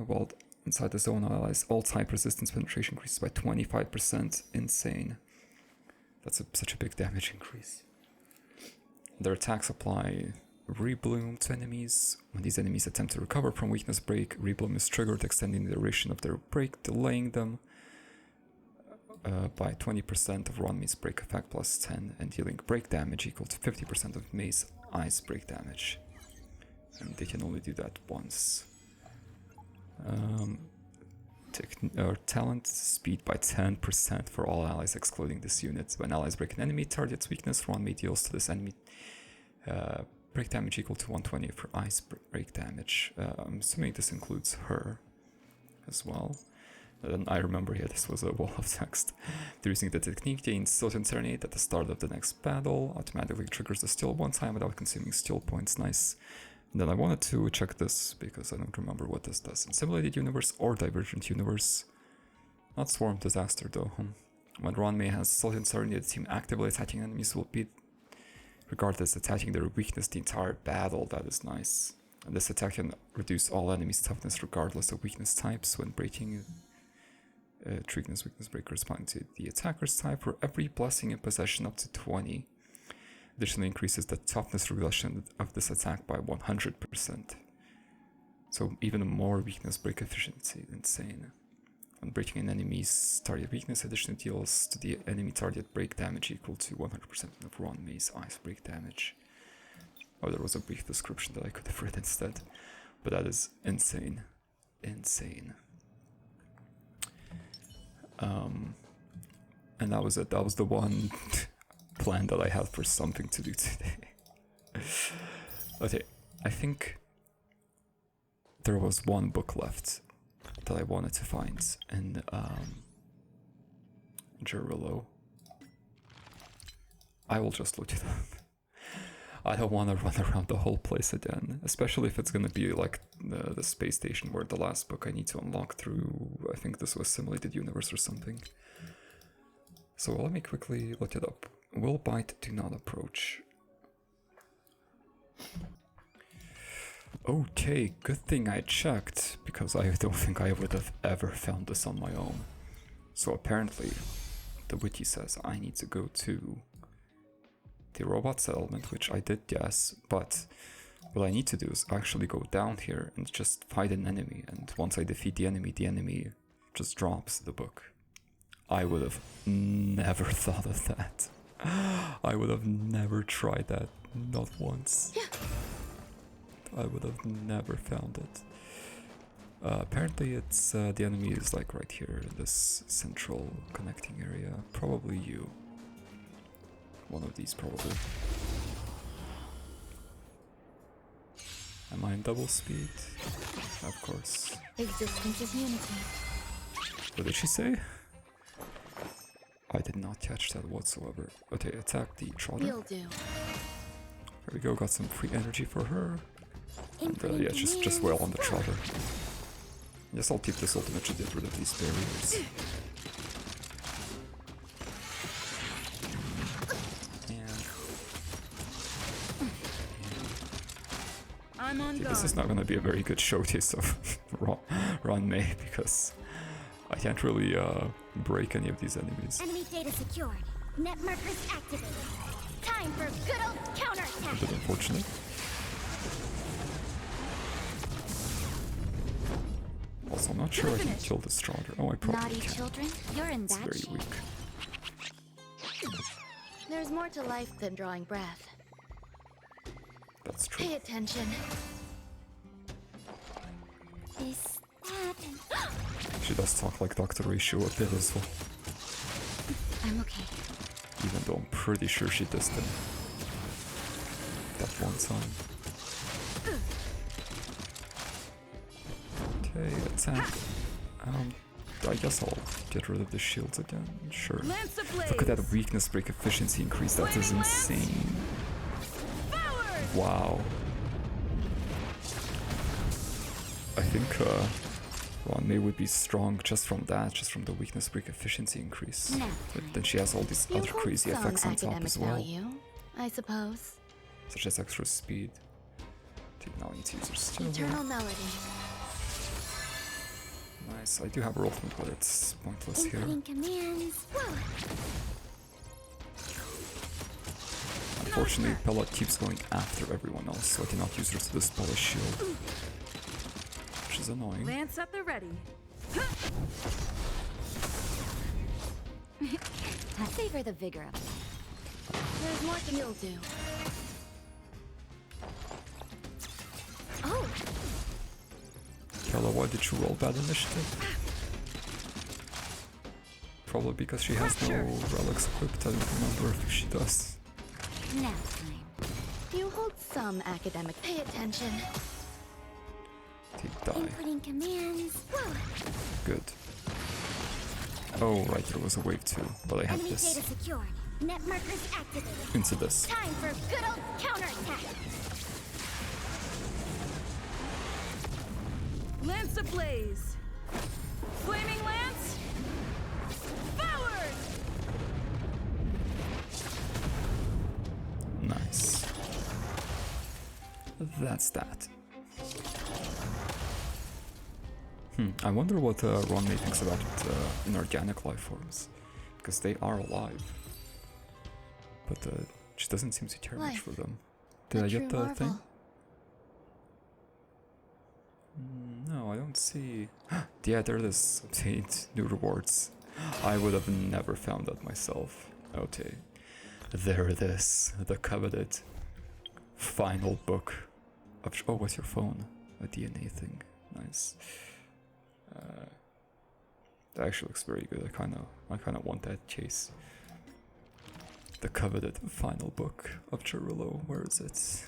[SPEAKER 1] While inside the zone, allies all type resistance penetration increases by 25%. Insane. That's such a big damage increase. Their attacks apply Rebloom to enemies. When these enemies attempt to recover from weakness break, Rebloom is triggered, extending the duration of their break, delaying them by 20% of Ruan Mace break effect plus 10, and dealing break damage equal to 50% of Mace Ice break damage. And they can only do that once. Talent speed by 10% for all allies excluding this unit. When allies break an enemy target's weakness, Ruan May deals to this enemy break damage equal to 120 for ice break damage. I'm assuming this includes her as well. Then I remember here this was a wall of text. Using the technique gains Sylvan Serenade at the start of the next battle. Automatically triggers the still one time without consuming still points. Nice. And then I wanted to check this because I don't remember what this does. In Simulated Universe or Divergent Universe. Not Swarm Disaster though. When Ruan May has Sylvan Serenade, the team actively attacking enemies will be regarded as attacking their weakness the entire battle. That is nice. And this attack can reduce all enemies' toughness regardless of weakness types when breaking weakness break corresponding to the attacker's type for every blessing in possession up to 20. Additionally increases the toughness reduction of this attack by 100%. So even more weakness break efficiency. Insane. When breaking an enemy's target weakness, additionally deals to the enemy target break damage equal to 100% of Ruan May's ice break damage. Oh, there was a brief description that I could have read instead. But that is insane. Insane. And that was it. That was the one plan that I had for something to do today. Okay, I think there was one book left that I wanted to find in Jarillo. I will just look it up. I don't want to run around the whole place again, especially if it's going to be like the space station where the last book I need to unlock through, I think this was Simulated Universe or something. So let me quickly look it up. Will bite, do not approach. Okay, good thing I checked, because I don't think I would have ever found this on my own. So apparently, the wiki says I need to go to the robot settlement, which I did guess, but what I need to do is actually go down here and just fight an enemy, and once I defeat the enemy just drops the book. I would have never thought of that. I would have never tried that, not once. I would have never found it. Apparently it's the enemy is like right here in this central connecting area. Probably you. One of these probably. Am I in double speed? Of course.
[SPEAKER 5] Existence is unity.
[SPEAKER 1] What did she say? I did not catch that whatsoever. Okay, attack the Trotter.
[SPEAKER 5] Will do.
[SPEAKER 1] There we go, got some free energy for her. And yeah, just well on the Trotter. Yes, I'll keep this ultimate to get rid of these barriers. Okay, this is not going to be a very good showcase of Ruan May because I can't really break any of these enemies.
[SPEAKER 6] Enemy data secured. Net markers activated. Time for good old counterattack.
[SPEAKER 1] A bit unfortunate. Also, I'm not sure I can kill this Trotter. Oh, I probably
[SPEAKER 6] Naughty
[SPEAKER 1] can.
[SPEAKER 6] children, you're in
[SPEAKER 1] It's
[SPEAKER 6] that
[SPEAKER 1] very
[SPEAKER 6] shape.
[SPEAKER 1] weak.
[SPEAKER 5] There's more to life than drawing breath.
[SPEAKER 1] That's true.
[SPEAKER 5] Pay attention.
[SPEAKER 6] This happened.
[SPEAKER 1] She does talk like Dr. Ratio a bit as well.
[SPEAKER 6] I'm okay.
[SPEAKER 1] Even though I'm pretty sure she does them that one time. Okay, attack. I guess I'll get rid of the shields again. Sure. Look at that weakness break efficiency increase. That is insane. Wow. I think Ruan May would be strong just from that, just from the weakness break efficiency increase. But then she has all these
[SPEAKER 5] You
[SPEAKER 1] other
[SPEAKER 5] hold
[SPEAKER 1] crazy
[SPEAKER 5] some
[SPEAKER 1] effects on top
[SPEAKER 5] academic
[SPEAKER 1] as well.
[SPEAKER 5] value, I suppose.
[SPEAKER 1] Such as extra speed. Okay, now I need to use her still.
[SPEAKER 5] Eternal melody.
[SPEAKER 1] Nice, I do have her ultimate, but it's pointless here.
[SPEAKER 6] Inputting commands. Whoa.
[SPEAKER 1] Unfortunately, Pellet keeps going after everyone else, so I cannot use her to dispel a shield. Which is annoying.
[SPEAKER 7] Lance at the ready.
[SPEAKER 4] Savor the vigor of it.
[SPEAKER 5] There's more you'll do.
[SPEAKER 4] Oh,
[SPEAKER 1] Kella, why did you roll bad initiative? Probably because she has no relics equipped. I don't remember if she does.
[SPEAKER 4] nap time.
[SPEAKER 5] You hold some academic. Pay attention.
[SPEAKER 1] Take die.
[SPEAKER 6] Inputting commands. Whoa.
[SPEAKER 1] Good. Oh, right, there was a wave too, but I have
[SPEAKER 6] Enemy
[SPEAKER 1] this.
[SPEAKER 6] data secured. Net markers activated.
[SPEAKER 1] Into this.
[SPEAKER 6] Time for good old counterattack.
[SPEAKER 7] Lance ablaze. Flaming lance. Forward.
[SPEAKER 1] Nice. That's that. I wonder what Ron May thinks about inorganic life forms, because they are alive. But she doesn't seem to care much
[SPEAKER 5] Life.
[SPEAKER 1] for them. Did I get the thing? No, I don't see. Yeah, there it is. Obtained new rewards. I would have never found that myself. Okay. There it is. The coveted final book of. Oh, what's your phone? A DNA thing. Nice. That actually looks very good. I kind of want that chase. The coveted final book of Jarillo. Where is it?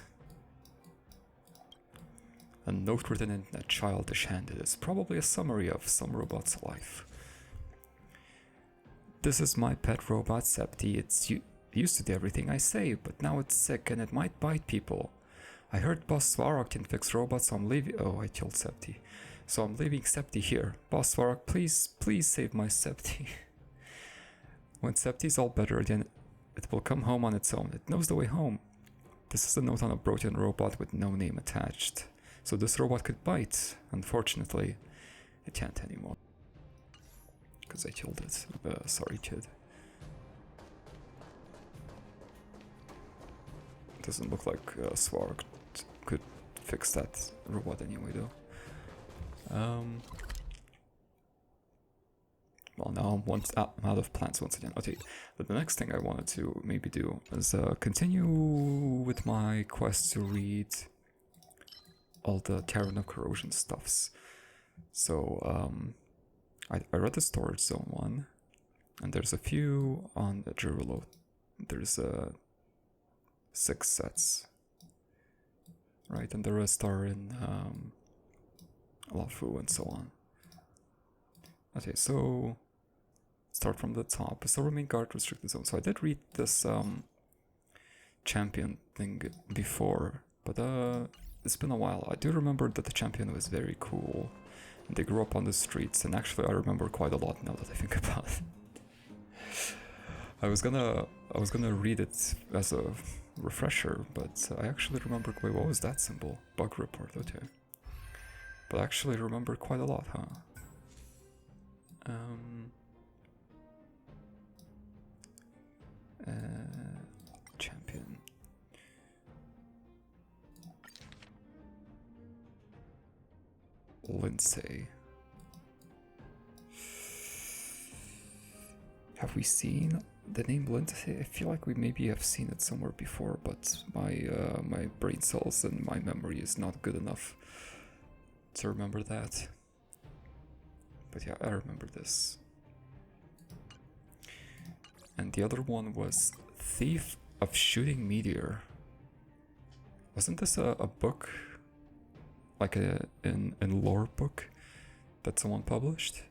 [SPEAKER 1] A note written in a childish hand. It is probably a summary of some robot's life. This is my pet robot, Septi. It used to do everything I say, but now it's sick and it might bite people. I heard Boss Svarog can fix robots, so I'm leaving. Oh, I killed Septi. So I'm leaving Septi here. Boss Svarog, please save my Septi. When Septi's all better again, it will come home on its own. It knows the way home. This is a note on a broken robot with no name attached. So this robot could bite. Unfortunately, it can't anymore. Because I killed it. Sorry, kid. Doesn't look like Svarog could fix that robot anyway, though. Well, now I'm out of plans once again. Okay, but the next thing I wanted to maybe do is continue with my quest to read all the Terran corrosion stuffs. So I read the Storage Zone one, and there's a few on the Jarillo. There's 6 sets, right, and the rest are in Lafu and so on. Okay, so start from the top. So remain guard restricted zone. So I did read this champion thing before, but it's been a while. I do remember that the champion was very cool, and they grew up on the streets. And actually, I remember quite a lot now that I think about it. I was gonna read it as a refresher, but I actually remember. Wait, what was that symbol? Bug report. Okay. But I actually remember quite a lot, huh? Champion. Lindsay. Have we seen the name Lindsay? I feel like we maybe have seen it somewhere before, but my brain cells and my memory is not good enough to remember that. But yeah, I remember this. And the other one was Thief of Shooting Meteor. Wasn't this a book? Like an lore book that someone published?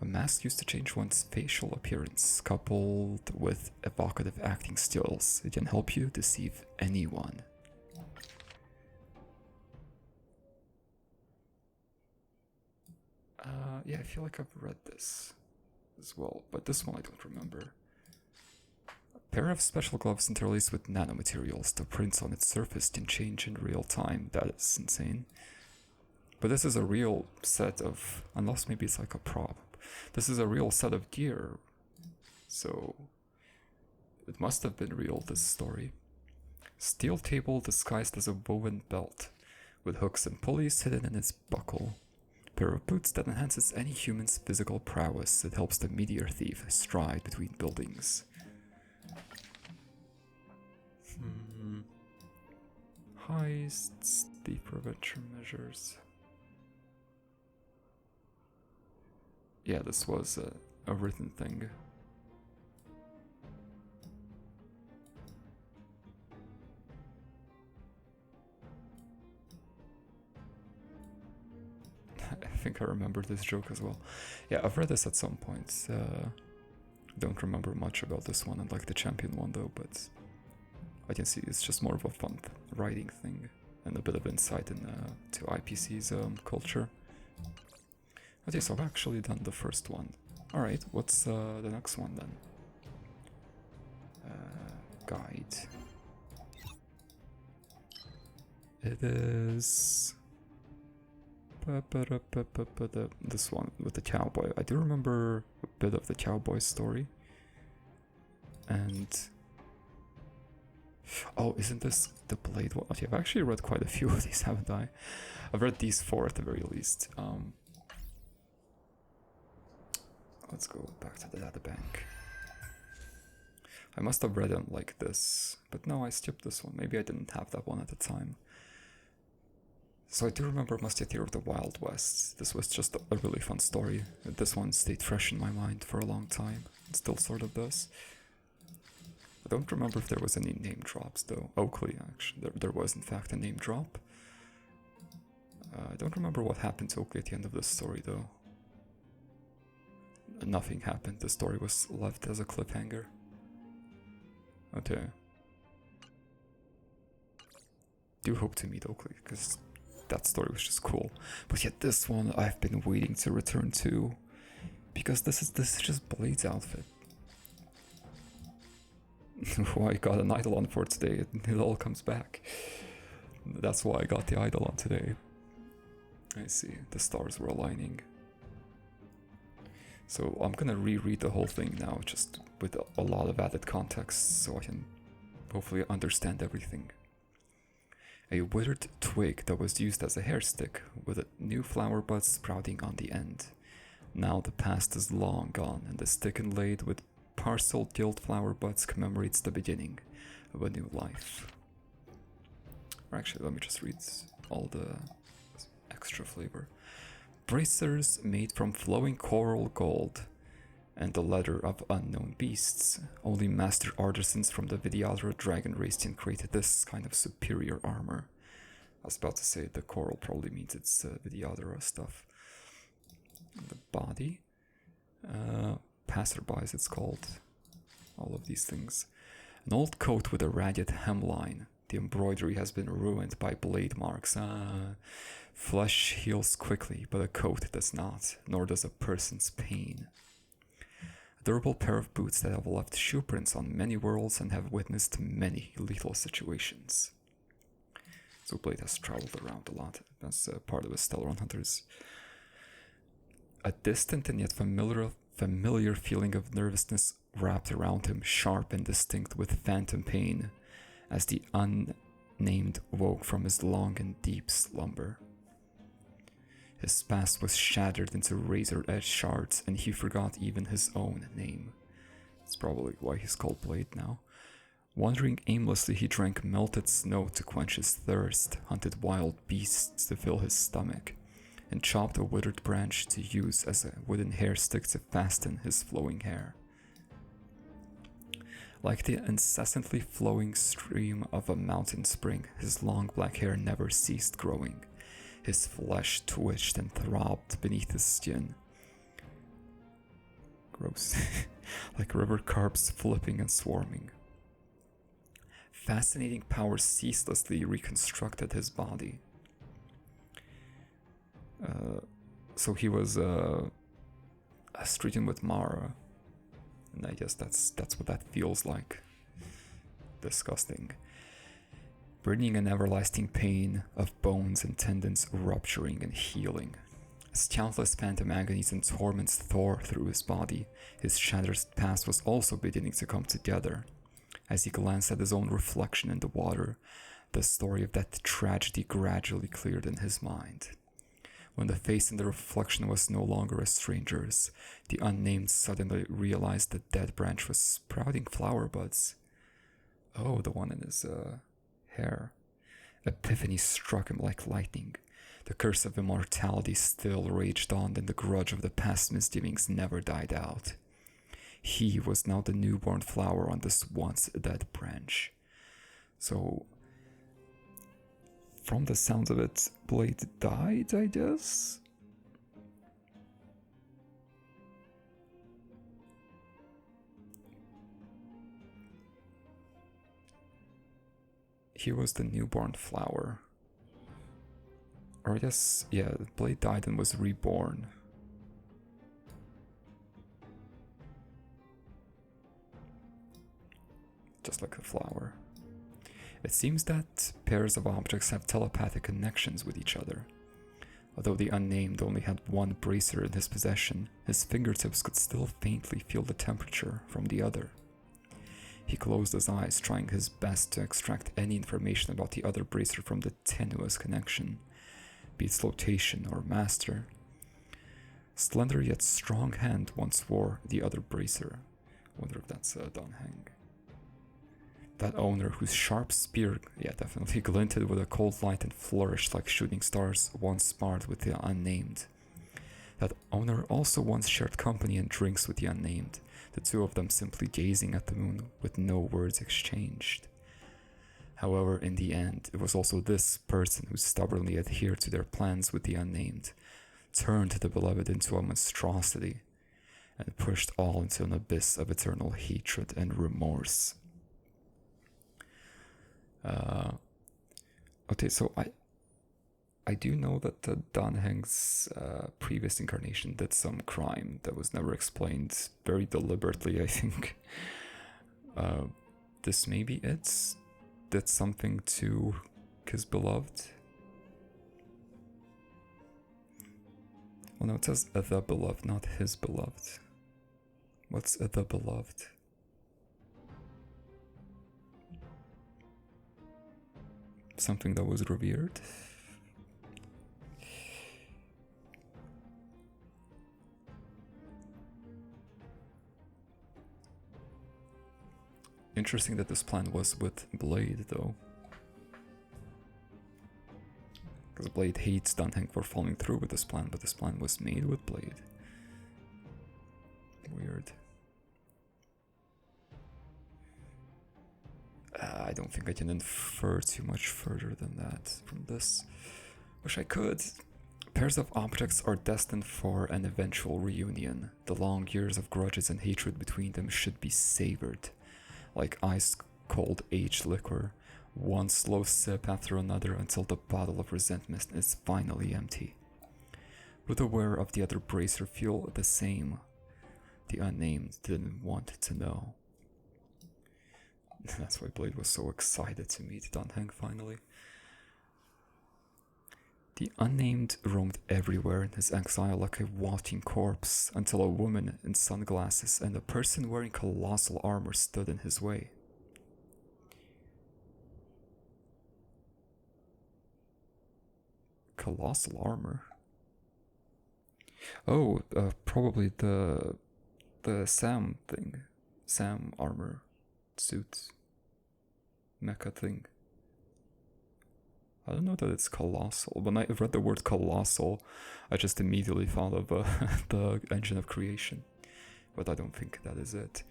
[SPEAKER 1] A mask used to change one's facial appearance, coupled with evocative acting skills. It can help you deceive anyone. Yeah, I feel like I've read this as well, but this one I don't remember. A pair of special gloves interlaced with nanomaterials. The prints on its surface can change in real time. That is insane. But this is a real set of, unless maybe it's like a prop. This is a real set of gear. So It must have been real, this story. Steel table disguised as a woven belt, with hooks and pulleys hidden in its buckle. Pair of boots that enhances any human's physical prowess. It helps the meteor thief stride between buildings. Heists, thief prevention measures. Yeah, this was a written thing. I think I remember this joke as well. Yeah, I've read this at some point. Don't remember much about this one, and like the champion one though, but I can see it's just more of a fun writing thing and a bit of insight into IPC's culture. Okay, so I've actually done the first one. Alright, what's the next one then? Guide. It is... this one with the cowboy. I do remember a bit of the cowboy story. And... oh, isn't this the Blade one? Okay, I've actually read quite a few of these, haven't I? I've read these 4 at the very least. Let's go back to the data bank. I must have read them like this, but no, I skipped this one. Maybe I didn't have that one at the time. So I do remember Musketeer of the Wild West. This was just a really fun story. This one stayed fresh in my mind for a long time. It still sort of does. I don't remember if there was any name drops though. Oakley, actually. There was in fact a name drop. I don't remember what happened to Oakley at the end of this story though. Nothing happened. The story was left as a cliffhanger. Okay. Do hope to meet Oakley, because that story was just cool. But yet this one I've been waiting to return to, because this is just Blade's outfit. Who I got an Eidolon for today. It all comes back. That's why I got the Eidolon today. I see. The stars were aligning. So I'm gonna reread the whole thing now, just with a lot of added context, so I can hopefully understand everything. A withered twig that was used as a hair stick, with a new flower bud sprouting on the end. Now the past is long gone, and the stick inlaid with parcel gilt flower buds commemorates the beginning of a new life. Or actually, let me just read all the extra flavor. Bracers made from flowing coral gold and the leather of unknown beasts. Only master artisans from the Vidyadhara dragon race can create this kind of superior armor. I was about to say the coral probably means it's Vidyadhara stuff. The body. Passerby, it's called. All of these things. An old coat with a ragged hemline. The embroidery has been ruined by blade marks. Flesh heals quickly, but a coat does not, nor does a person's pain. A durable pair of boots that have left shoe prints on many worlds and have witnessed many lethal situations. So Blade has traveled around a lot. That's part of his Stellar Hunters. A distant and yet familiar feeling of nervousness wrapped around him, sharp and distinct with phantom pain, as the unnamed woke from his long and deep slumber. His past was shattered into razor-edged shards, and he forgot even his own name. That's probably why he's called Blade now. Wandering aimlessly, he drank melted snow to quench his thirst, hunted wild beasts to fill his stomach, and chopped a withered branch to use as a wooden hair stick to fasten his flowing hair. Like the incessantly flowing stream of a mountain spring, his long black hair never ceased growing. His flesh twitched and throbbed beneath his skin. Gross. Like river carps flipping and swarming. Fascinating power ceaselessly reconstructed his body. So he was stricken with Mara. And I guess that's what that feels like. Disgusting. Burning an everlasting pain of bones and tendons rupturing and healing. As countless phantom agonies and torments tore through his body, his shattered past was also beginning to come together. As he glanced at his own reflection in the water, the story of that tragedy gradually cleared in his mind. When the face in the reflection was no longer a stranger's, the unnamed suddenly realized the dead branch was sprouting flower buds. Oh, the one in his hair. Epiphany struck him like lightning. The curse of immortality still raged on, and the grudge of the past misgivings never died out. He was now the newborn flower on this once dead branch. So, from the sounds of it, Blade died, I guess? He was the newborn flower. Or I guess, yeah, Blade died and was reborn. Just like a flower. It seems that pairs of objects have telepathic connections with each other. Although the unnamed only had one bracer in his possession, his fingertips could still faintly feel the temperature from the other. He closed his eyes, trying his best to extract any information about the other bracer from the tenuous connection, be its location or master. Slender yet strong hand once wore the other bracer. Wonder if that's Dan Heng. That owner whose sharp spear, yeah, definitely glinted with a cold light and flourished like shooting stars, once sparred with the unnamed. That owner also once shared company and drinks with the unnamed, the two of them simply gazing at the moon with no words exchanged. However, in the end, it was also this person who stubbornly adhered to their plans with the unnamed, turned the beloved into a monstrosity, and pushed all into an abyss of eternal hatred and remorse. Okay, so I do know that Dan Heng's previous incarnation did some crime that was never explained very deliberately, I think. This maybe it did something to his beloved. Well, no, it says the beloved, not his beloved. What's the beloved? Something that was revered? Interesting that this plan was with Blade, though. Because Blade hates Dan Heng for following through with this plan, but this plan was made with Blade. Weird. I don't think I can infer too much further than that from this. Wish I could. Pairs of objects are destined for an eventual reunion. The long years of grudges and hatred between them should be savored. Like ice-cold aged liquor, one slow sip after another until the bottle of resentment is finally empty. Would the wearer of the other bracer feel the same? The unnamed didn't want to know. That's why Blade was so excited to meet Dan Heng finally. The unnamed roamed everywhere in his exile like a walking corpse until a woman in sunglasses and a person wearing colossal armor stood in his way. Colossal armor? Oh, probably the Sam thing. Sam armor. Suit. Mecha thing. I don't know that it's colossal. When I read the word colossal, I just immediately thought of the engine of creation. But I don't think that is it.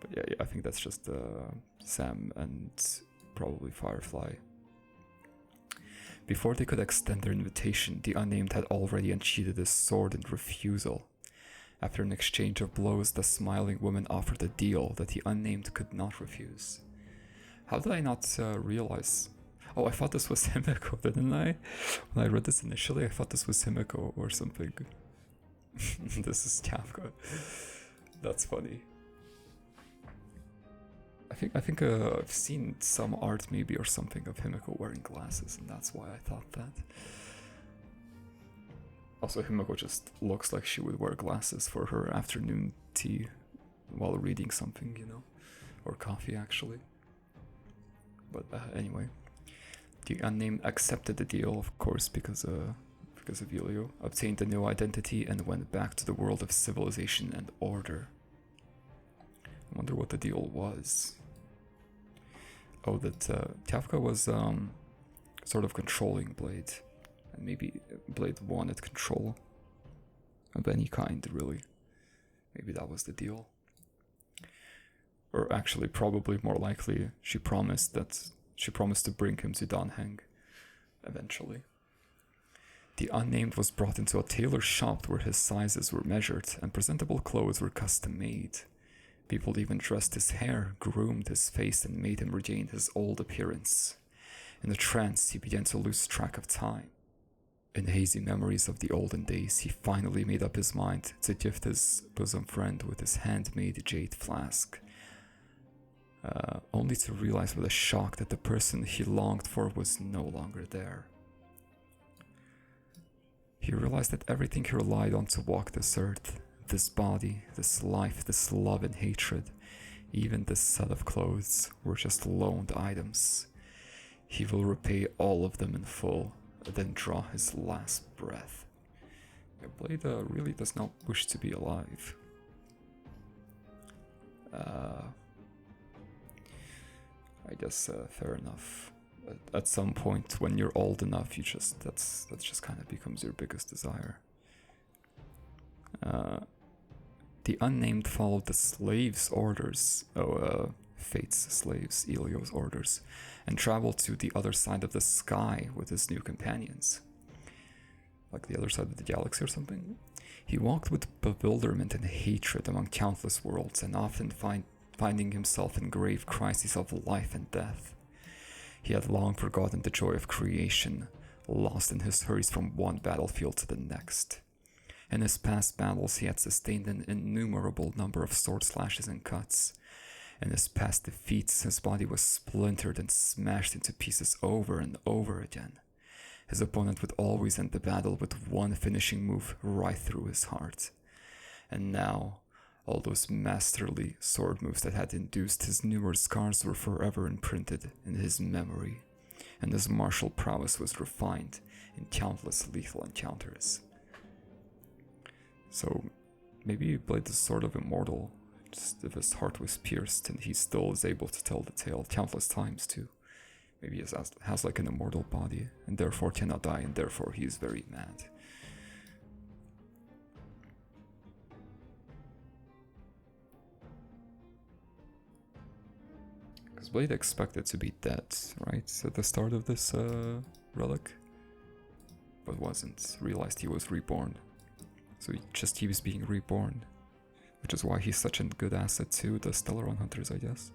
[SPEAKER 1] But yeah, I think that's just Sam and probably Firefly. Before they could extend their invitation, the unnamed had already unsheathed his sword in refusal. After an exchange of blows, the smiling woman offered a deal that the unnamed could not refuse. How did I not realize? Oh, I thought this was Himiko, didn't I? When I read this initially, I thought this was Himiko or something. This is Kafka. That's funny. I think I've seen some art maybe or something of Himiko wearing glasses, and that's why I thought that. Also, Himiko just looks like she would wear glasses for her afternoon tea while reading something, you know? Or coffee, actually. But anyway. The unnamed accepted the deal, of course, because of Jarillo, obtained a new identity, and went back to the world of civilization and order. I wonder what the deal was. Oh, that Kafka was sort of controlling Blade. And maybe Blade wanted control of any kind, really. Maybe that was the deal. Or actually, probably more likely, she promised to bring him to Dan Heng eventually. The unnamed was brought into a tailor shop where his sizes were measured and presentable clothes were custom made. People even dressed his hair, groomed his face, and made him regain his old appearance. In a trance, he began to lose track of time. In hazy memories of the olden days, he finally made up his mind to gift his bosom friend with his handmade jade flask. Only to realize with a shock that the person he longed for was no longer there. He realized that everything he relied on to walk this earth, this body, this life, this love and hatred, even this set of clothes, were just loaned items. He will repay all of them in full, then draw his last breath. Blade really does not wish to be alive. I guess fair enough. At some point, when you're old enough, that just kind of becomes your biggest desire. The unnamed followed the slaves' orders, Fate's slaves, Elio's orders, and traveled to the other side of the sky with his new companions. Like the other side of the galaxy or something. He walked with bewilderment and hatred among countless worlds, and often finding himself in grave crises of life and death. He had long forgotten the joy of creation, lost in his hurries from one battlefield to the next. In his past battles, he had sustained an innumerable number of sword slashes and cuts. In his past defeats, his body was splintered and smashed into pieces over and over again. His opponent would always end the battle with one finishing move right through his heart. And now, all those masterly sword moves that had induced his numerous scars were forever imprinted in his memory, and his martial prowess was refined in countless lethal encounters. So, maybe Blade is sort of immortal, just if his heart was pierced and he still is able to tell the tale countless times too. Maybe he has like an immortal body, and therefore cannot die, and therefore he is very mad. Because Blade expected to be dead, right, at the start of this relic, but wasn't. Realized he was reborn, so he just keeps being reborn, which is why he's such a good asset to the Stellaron Hunters, I guess.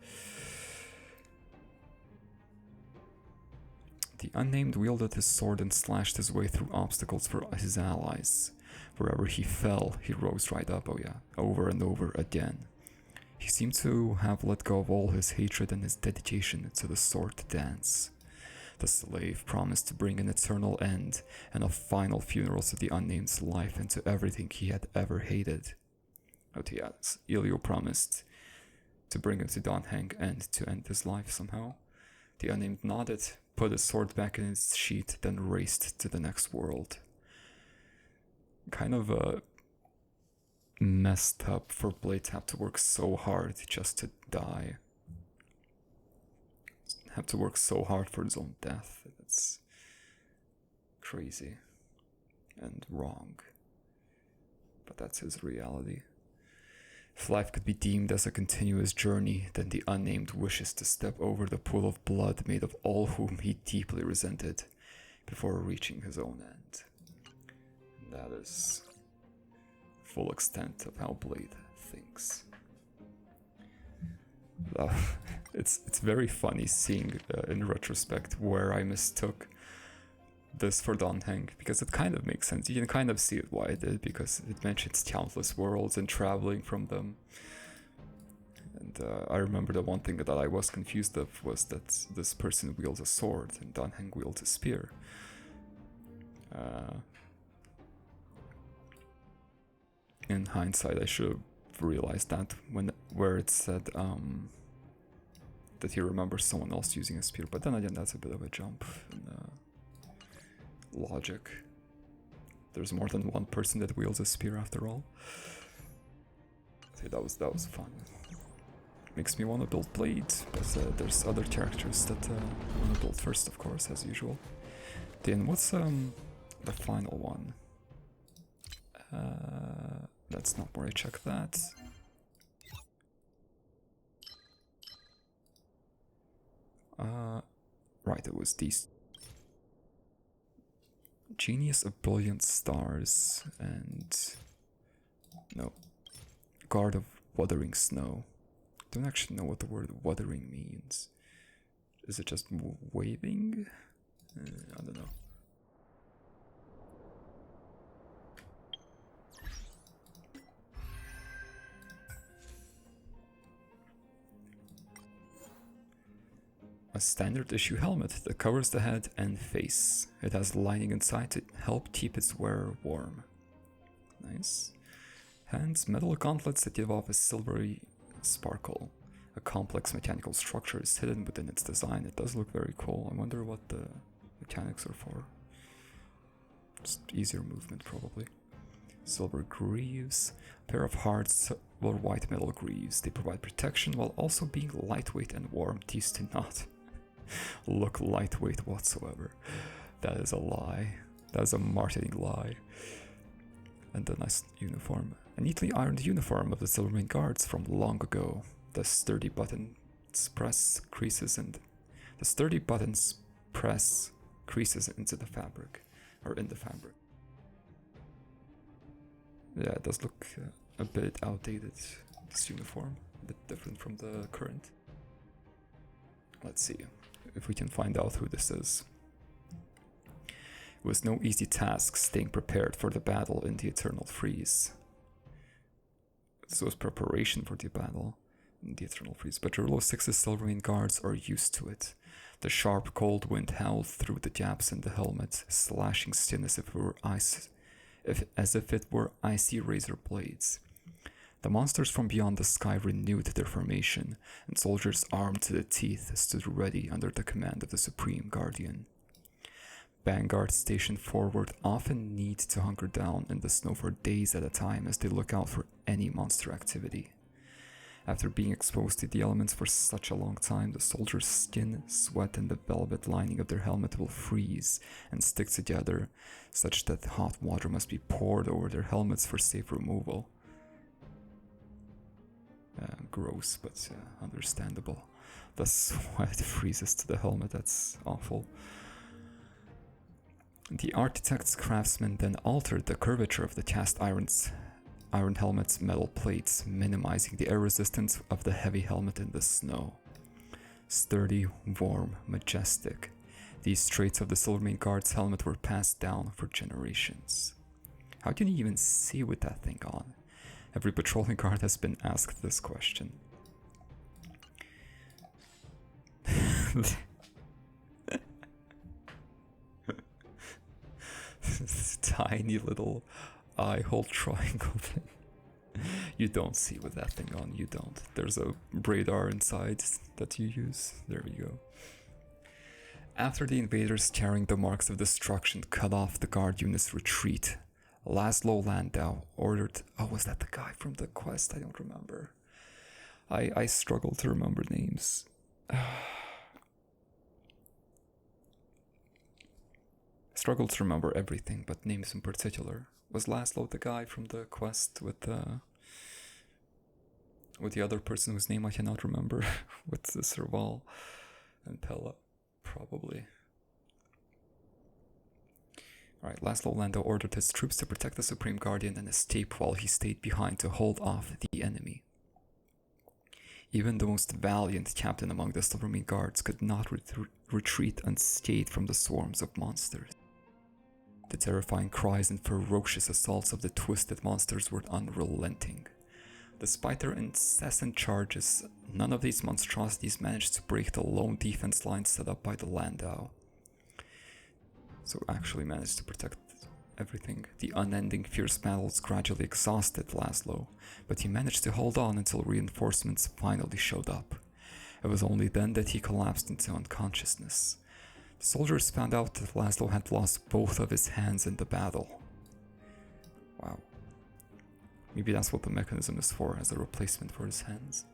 [SPEAKER 1] The unnamed wielded his sword and slashed his way through obstacles for his allies. Wherever he fell, he rose right up, over and over again. He seemed to have let go of all his hatred and his dedication to the sword dance. The slave promised to bring an eternal end and a final funeral to the unnamed's life and to everything he had ever hated. Elio promised to bring him to Dan Heng and to end his life somehow. The unnamed nodded, put his sword back in its sheath, then raced to the next world. Kind of messed up for Blade to have to work so hard just to die. Have to work so hard for his own death. It's crazy and wrong. But that's his reality. If life could be deemed as a continuous journey, then the unnamed wishes to step over the pool of blood made of all whom he deeply resented before reaching his own end. And that is full extent of how Blade thinks. It's very funny seeing in retrospect where I mistook this for Dan Heng, because it kind of makes sense. You can kind of see it why I did, because it mentions countless worlds and traveling from them. And I remember the one thing that I was confused of was that this person wields a sword and Dan Heng wields a spear. In hindsight, I should have realized that where it said that he remembers someone else using a spear, but then again, that's a bit of a jump in logic. There's more than one person that wields a spear after all. Okay, that was fun. Makes me want to build blade, but there's other characters that I want to build first, of course, as usual. Then what's the final one? That's not where I check that. Right, it was these. Genius of Brilliant Stars and... no. Guard of Wuthering Snow. Don't actually know what the word wuthering means. Is it just waving? I don't know. A standard issue helmet that covers the head and face. It has lining inside to help keep its wearer warm. Nice. Hands, metal gauntlets that give off a silvery sparkle. A complex mechanical structure is hidden within its design. It does look very cool. I wonder what the mechanics are for. Just easier movement, probably. Silver greaves. A pair of hard silver white metal greaves. They provide protection while also being lightweight and warm. These do not look lightweight whatsoever. That is a lie. That is a marketing lie. And a nice uniform. A neatly ironed uniform of the Silvermane Guards from long ago. The sturdy buttons press creases into the fabric, or in the fabric. Yeah, it does look a bit outdated, this uniform, a bit different from the current. Let's see if we can find out who this is. It was no easy task staying prepared for the battle in the Eternal Freeze. This was preparation for the battle in the Eternal Freeze, but Jarillo 6's Silvermane Guards are used to it. The sharp cold wind howled through the gaps in the helmet, slashing skin as if it were icy razor blades. The monsters from beyond the sky renewed their formation, and soldiers armed to the teeth stood ready under the command of the Supreme Guardian. Vanguards stationed forward often need to hunker down in the snow for days at a time as they look out for any monster activity. After being exposed to the elements for such a long time, the soldiers' skin, sweat, and the velvet lining of their helmet will freeze and stick together, such that hot water must be poured over their helmets for safe removal. Gross, but understandable. The sweat freezes to the helmet, that's awful. The architect's craftsman then altered the curvature of the cast iron helmet's metal plates, minimizing the air resistance of the heavy helmet in the snow. Sturdy, warm, majestic, these traits of the Silvermane Guard's helmet were passed down for generations. How can you even see with that thing on? Every patrolling guard has been asked this question. This tiny little eye hole triangle thing. You don't see with that thing on, you don't. There's a radar inside that you use. There we go. After the invaders carrying the marks of destruction cut off the guard unit's retreat, Laszlo Landau ordered... Oh, was that the guy from the quest? I don't remember. I struggle to remember names. Struggle to remember everything, but names in particular. Was Laszlo the guy from the quest with the other person whose name I cannot remember? With the Serval and Pella? Probably. Alright, Laszlo Landau ordered his troops to protect the Supreme Guardian and escape while he stayed behind to hold off the enemy. Even the most valiant captain among the Silvermane Guards could not retreat unscathed from the swarms of monsters. The terrifying cries and ferocious assaults of the twisted monsters were unrelenting. Despite their incessant charges, none of these monstrosities managed to break the lone defense line set up by the Landau. So actually managed to protect everything. The unending fierce battles gradually exhausted Laszlo, but he managed to hold on until reinforcements finally showed up. It was only then that he collapsed into unconsciousness. The soldiers found out that Laszlo had lost both of his hands in the battle. Wow. Maybe that's what the mechanism is for, as a replacement for his hands.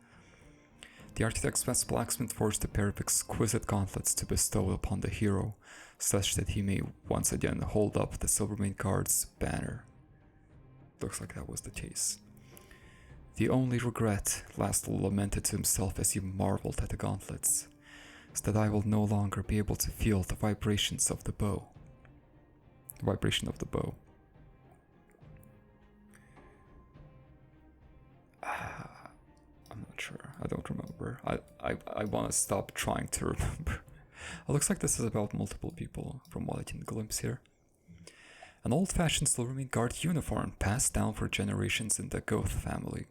[SPEAKER 1] The architect's best blacksmith forged a pair of exquisite gauntlets to bestow upon the hero, such that he may once again hold up the Silvermane Guard's banner. Looks like that was the case. The only regret, Laszlo lamented to himself as he marveled at the gauntlets, is that I will no longer be able to feel the vibrations of the bow. The vibration of the bow. I'm not sure. I don't remember. I want to stop trying to remember. It looks like this is about multiple people, from what I can glimpse here. An old-fashioned Silvermane Guard uniform passed down for generations in the Goth family.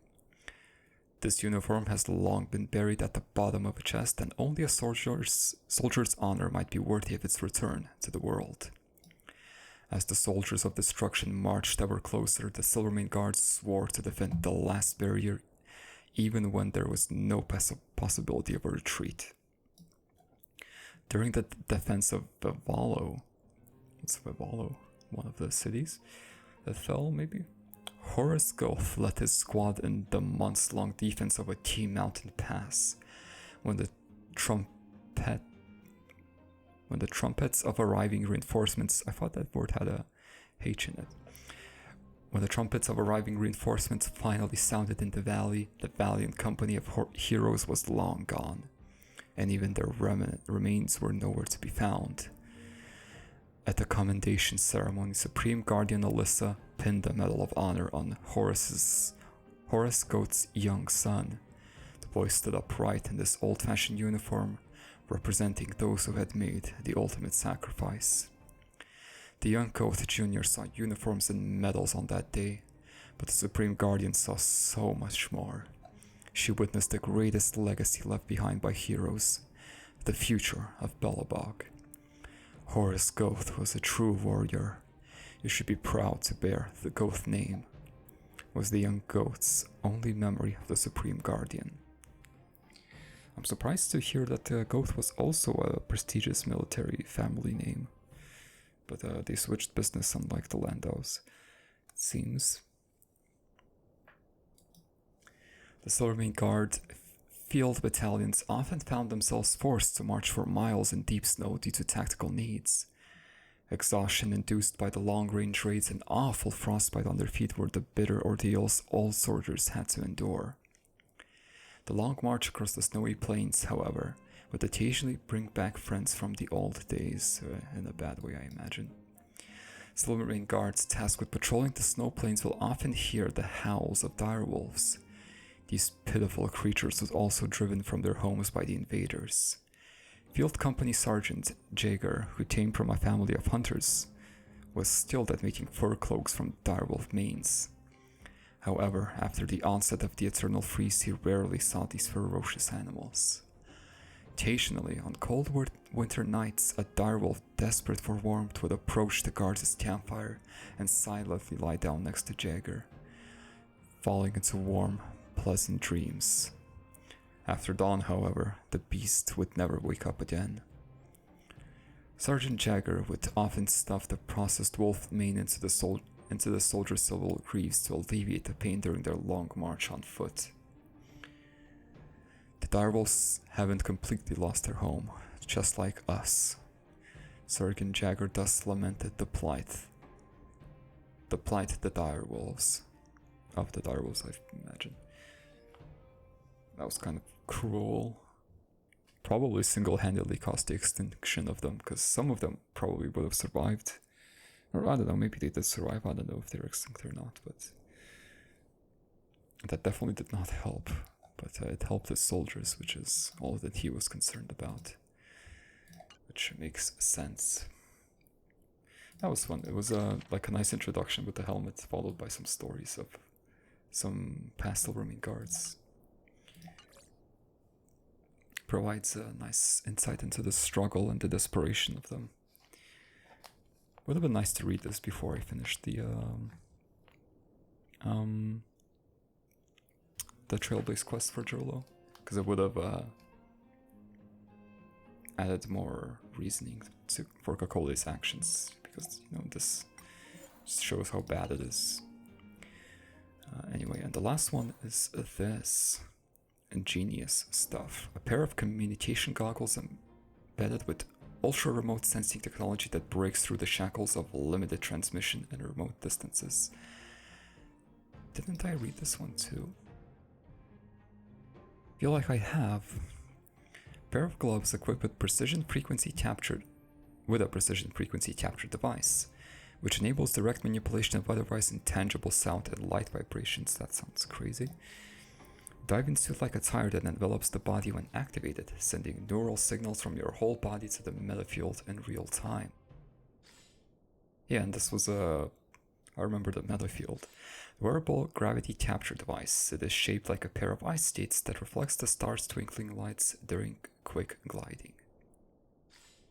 [SPEAKER 1] This uniform has long been buried at the bottom of a chest, and only a soldier's honor might be worthy of its return to the world. As the soldiers of destruction marched ever closer, the Silvermane Guards swore to defend the last barrier, even when there was no possibility of a retreat. During the defense of Vivalo, it's Vivalo, one of the cities that fell, maybe? Horace Goth led his squad in the months-long defense of a key mountain pass. When the trumpets of arriving reinforcements, I thought that word had a H in it. When the trumpets of arriving reinforcements finally sounded in the valley, the valiant company of heroes was long gone, and even their remains were nowhere to be found. At the commendation ceremony, Supreme Guardian Alyssa pinned the Medal of Honor on Horace Goth's young son. The boy stood upright in this old-fashioned uniform, representing those who had made the ultimate sacrifice. The young Goth Jr. saw uniforms and medals on that day, but the Supreme Guardian saw so much more. She witnessed the greatest legacy left behind by heroes, the future of Belobog. Horace Goth was a true warrior. You should be proud to bear the Goth name, was the young Goth's only memory of the Supreme Guardian. I'm surprised to hear that Goth was also a prestigious military family name, but they switched business unlike the Landaus, it seems. The Silvermane Guard field battalions often found themselves forced to march for miles in deep snow due to tactical needs. Exhaustion induced by the long-range raids and awful frostbite on their feet were the bitter ordeals all soldiers had to endure. The long march across the snowy plains, however, would occasionally bring back friends from the old days, in a bad way I imagine. Silvermane Guards tasked with patrolling the snow plains will often hear the howls of direwolves. These pitiful creatures were also driven from their homes by the invaders. Field Company Sergeant Jaeger, who came from a family of hunters, was skilled at making fur cloaks from direwolf manes. However, after the onset of the eternal freeze, he rarely saw these ferocious animals. Occasionally, on cold winter nights, a direwolf desperate for warmth would approach the guards' campfire and silently lie down next to Jaeger, falling into warm, pleasant dreams. After dawn, however, the beast would never wake up again. Sergeant Jaeger would often stuff the processed wolf mane into the soldiers' silver greaves to alleviate the pain during their long march on foot. The direwolves haven't completely lost their home, just like us. Sergeant Jaeger thus lamented the plight of the direwolves, I imagine. That was kind of cruel. Probably single-handedly caused the extinction of them, because some of them probably would have survived. Or I don't know, maybe they did survive, I don't know if they're extinct or not, but that definitely did not help. But it helped his soldiers, which is all that he was concerned about. Which makes sense. That was fun. It was like a nice introduction with the helmet, followed by some stories of some past Silvermane Guards. Provides a nice insight into the struggle and the desperation of them. Would have been nice to read this before I finished the Trailblaze quest for Jarillo, because it would have added more reasoning for Kakole's actions, because, you know, this shows how bad it is. Anyway, and the last one is this ingenious stuff. A pair of communication goggles embedded with ultra-remote sensing technology that breaks through the shackles of limited transmission and remote distances. Didn't I read this one too? Feel like I have. Pair of gloves equipped with a precision frequency capture device, which enables direct manipulation of otherwise intangible sound and light vibrations. That sounds crazy. Diving suit like a tire that envelops the body when activated, sending neural signals from your whole body to the metafield in real time. Yeah, and this was I remember the metafield. Wearable gravity capture device. It is shaped like a pair of ice skates that reflects the stars' twinkling lights during quick gliding.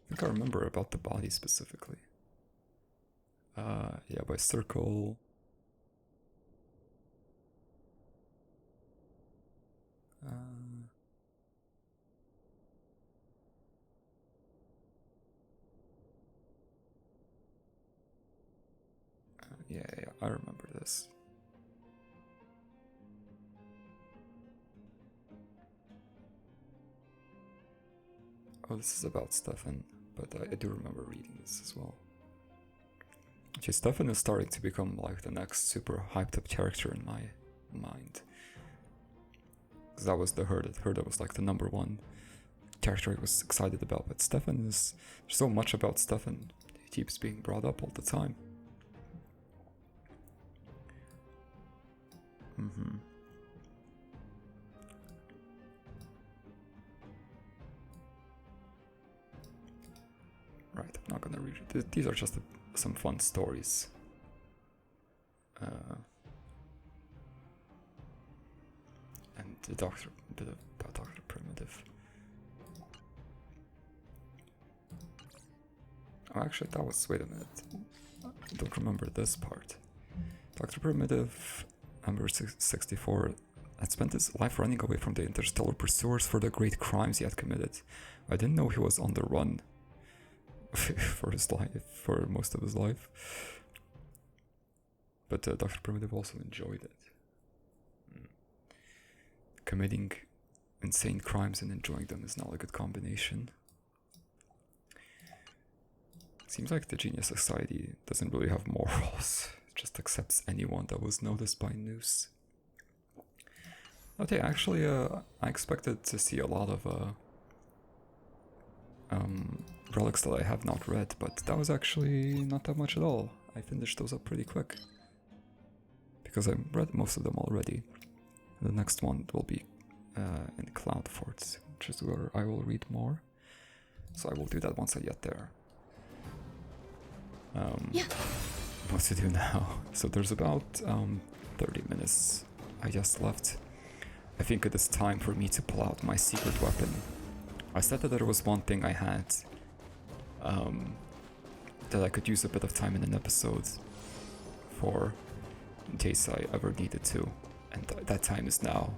[SPEAKER 1] I think I remember about the body specifically. Yeah, by circle. Yeah, I remember this. Oh, this is about Stefan, but I do remember reading this as well. Okay, Stefan is starting to become like the next super hyped up character in my mind. Because that was the Herta. Herta was like the #1 character I was excited about, but Stefan is... There's so much about Stefan. He keeps being brought up all the time. Right, I'm not gonna read it. These are just some fun stories. And the Doctor, a bit about Dr. Primitive. Oh, actually, that was... Wait a minute. I don't remember this part. Dr. Primitive, number 64, had spent his life running away from the interstellar pursuers for the great crimes he had committed. I didn't know he was on the run for his life, for most of his life. But Dr. Primitive also enjoyed it. Committing insane crimes and enjoying them is not a good combination. Seems like the Genius Society doesn't really have morals. It just accepts anyone that was noticed by Noose. Okay, actually, I expected to see a lot of relics that I have not read, but that was actually not that much at all. I finished those up pretty quick. Because I read most of them already. The next one will be in Cloud Forts, which is where I will read more. So I will do that once I get there. What to do now? So there's about 30 minutes I just left. I think it is time for me to pull out my secret weapon. I said that there was one thing I had that I could use a bit of time in an episode for, in case I ever needed to, and that time is now.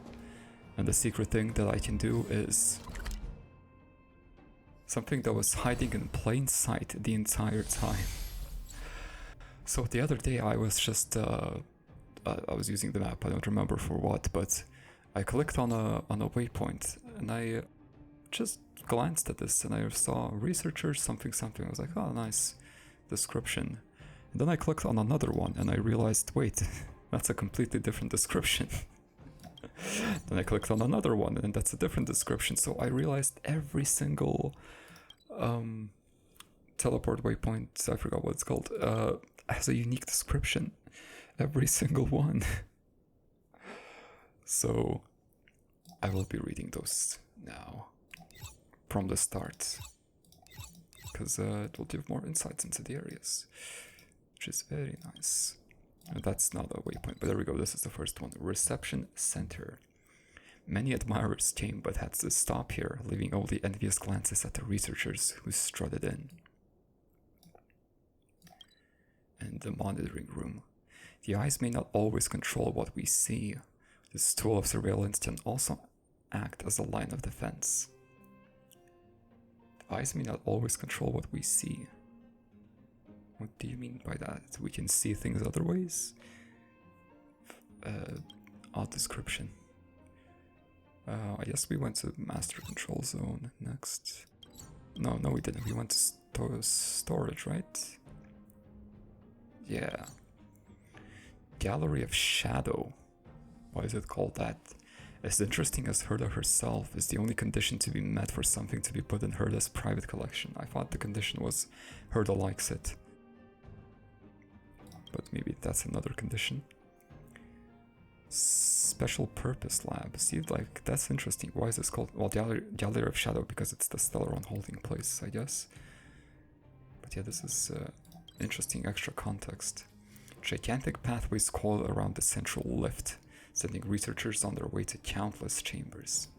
[SPEAKER 1] And the secret thing that I can do is something that was hiding in plain sight the entire time. So the other day I was just I was using the map, I don't remember for what, but I clicked on a waypoint and I just glanced at this and I saw researchers something. I was like, oh, nice description. And then I clicked on another one and I realized, wait, that's a completely different description. Then I clicked on another one and that's a different description. So I realized every single teleport waypoint, I forgot what it's called, has a unique description. Every single one. So I will be reading those now from the start, because it will give more insights into the areas, which is very nice. And that's not a waypoint, but there we go. This is the first one. Reception Center. Many admirers came but had to stop here, leaving only envious glances at the researchers who strutted in. And the monitoring room. The eyes may not always control what we see. This tool of surveillance can also act as a line of defense. Eyes may not always control what we see. What do you mean by that? We can see things other ways? Odd description. I guess we went to Master Control Zone next. No, we didn't. We went to storage, right? Yeah. Gallery of Shadow. Why is it called that? As interesting as Herta herself is the only condition to be met for something to be put in Herta's private collection. I thought the condition was Herta likes it. But maybe that's another condition. Special Purpose Lab. See, like, that's interesting. Why is this called? Well, Gallery of Shadow, because it's the Stellaron holding place, I guess. But yeah, this is interesting extra context. Gigantic pathways coil around the central lift, sending researchers on their way to countless chambers.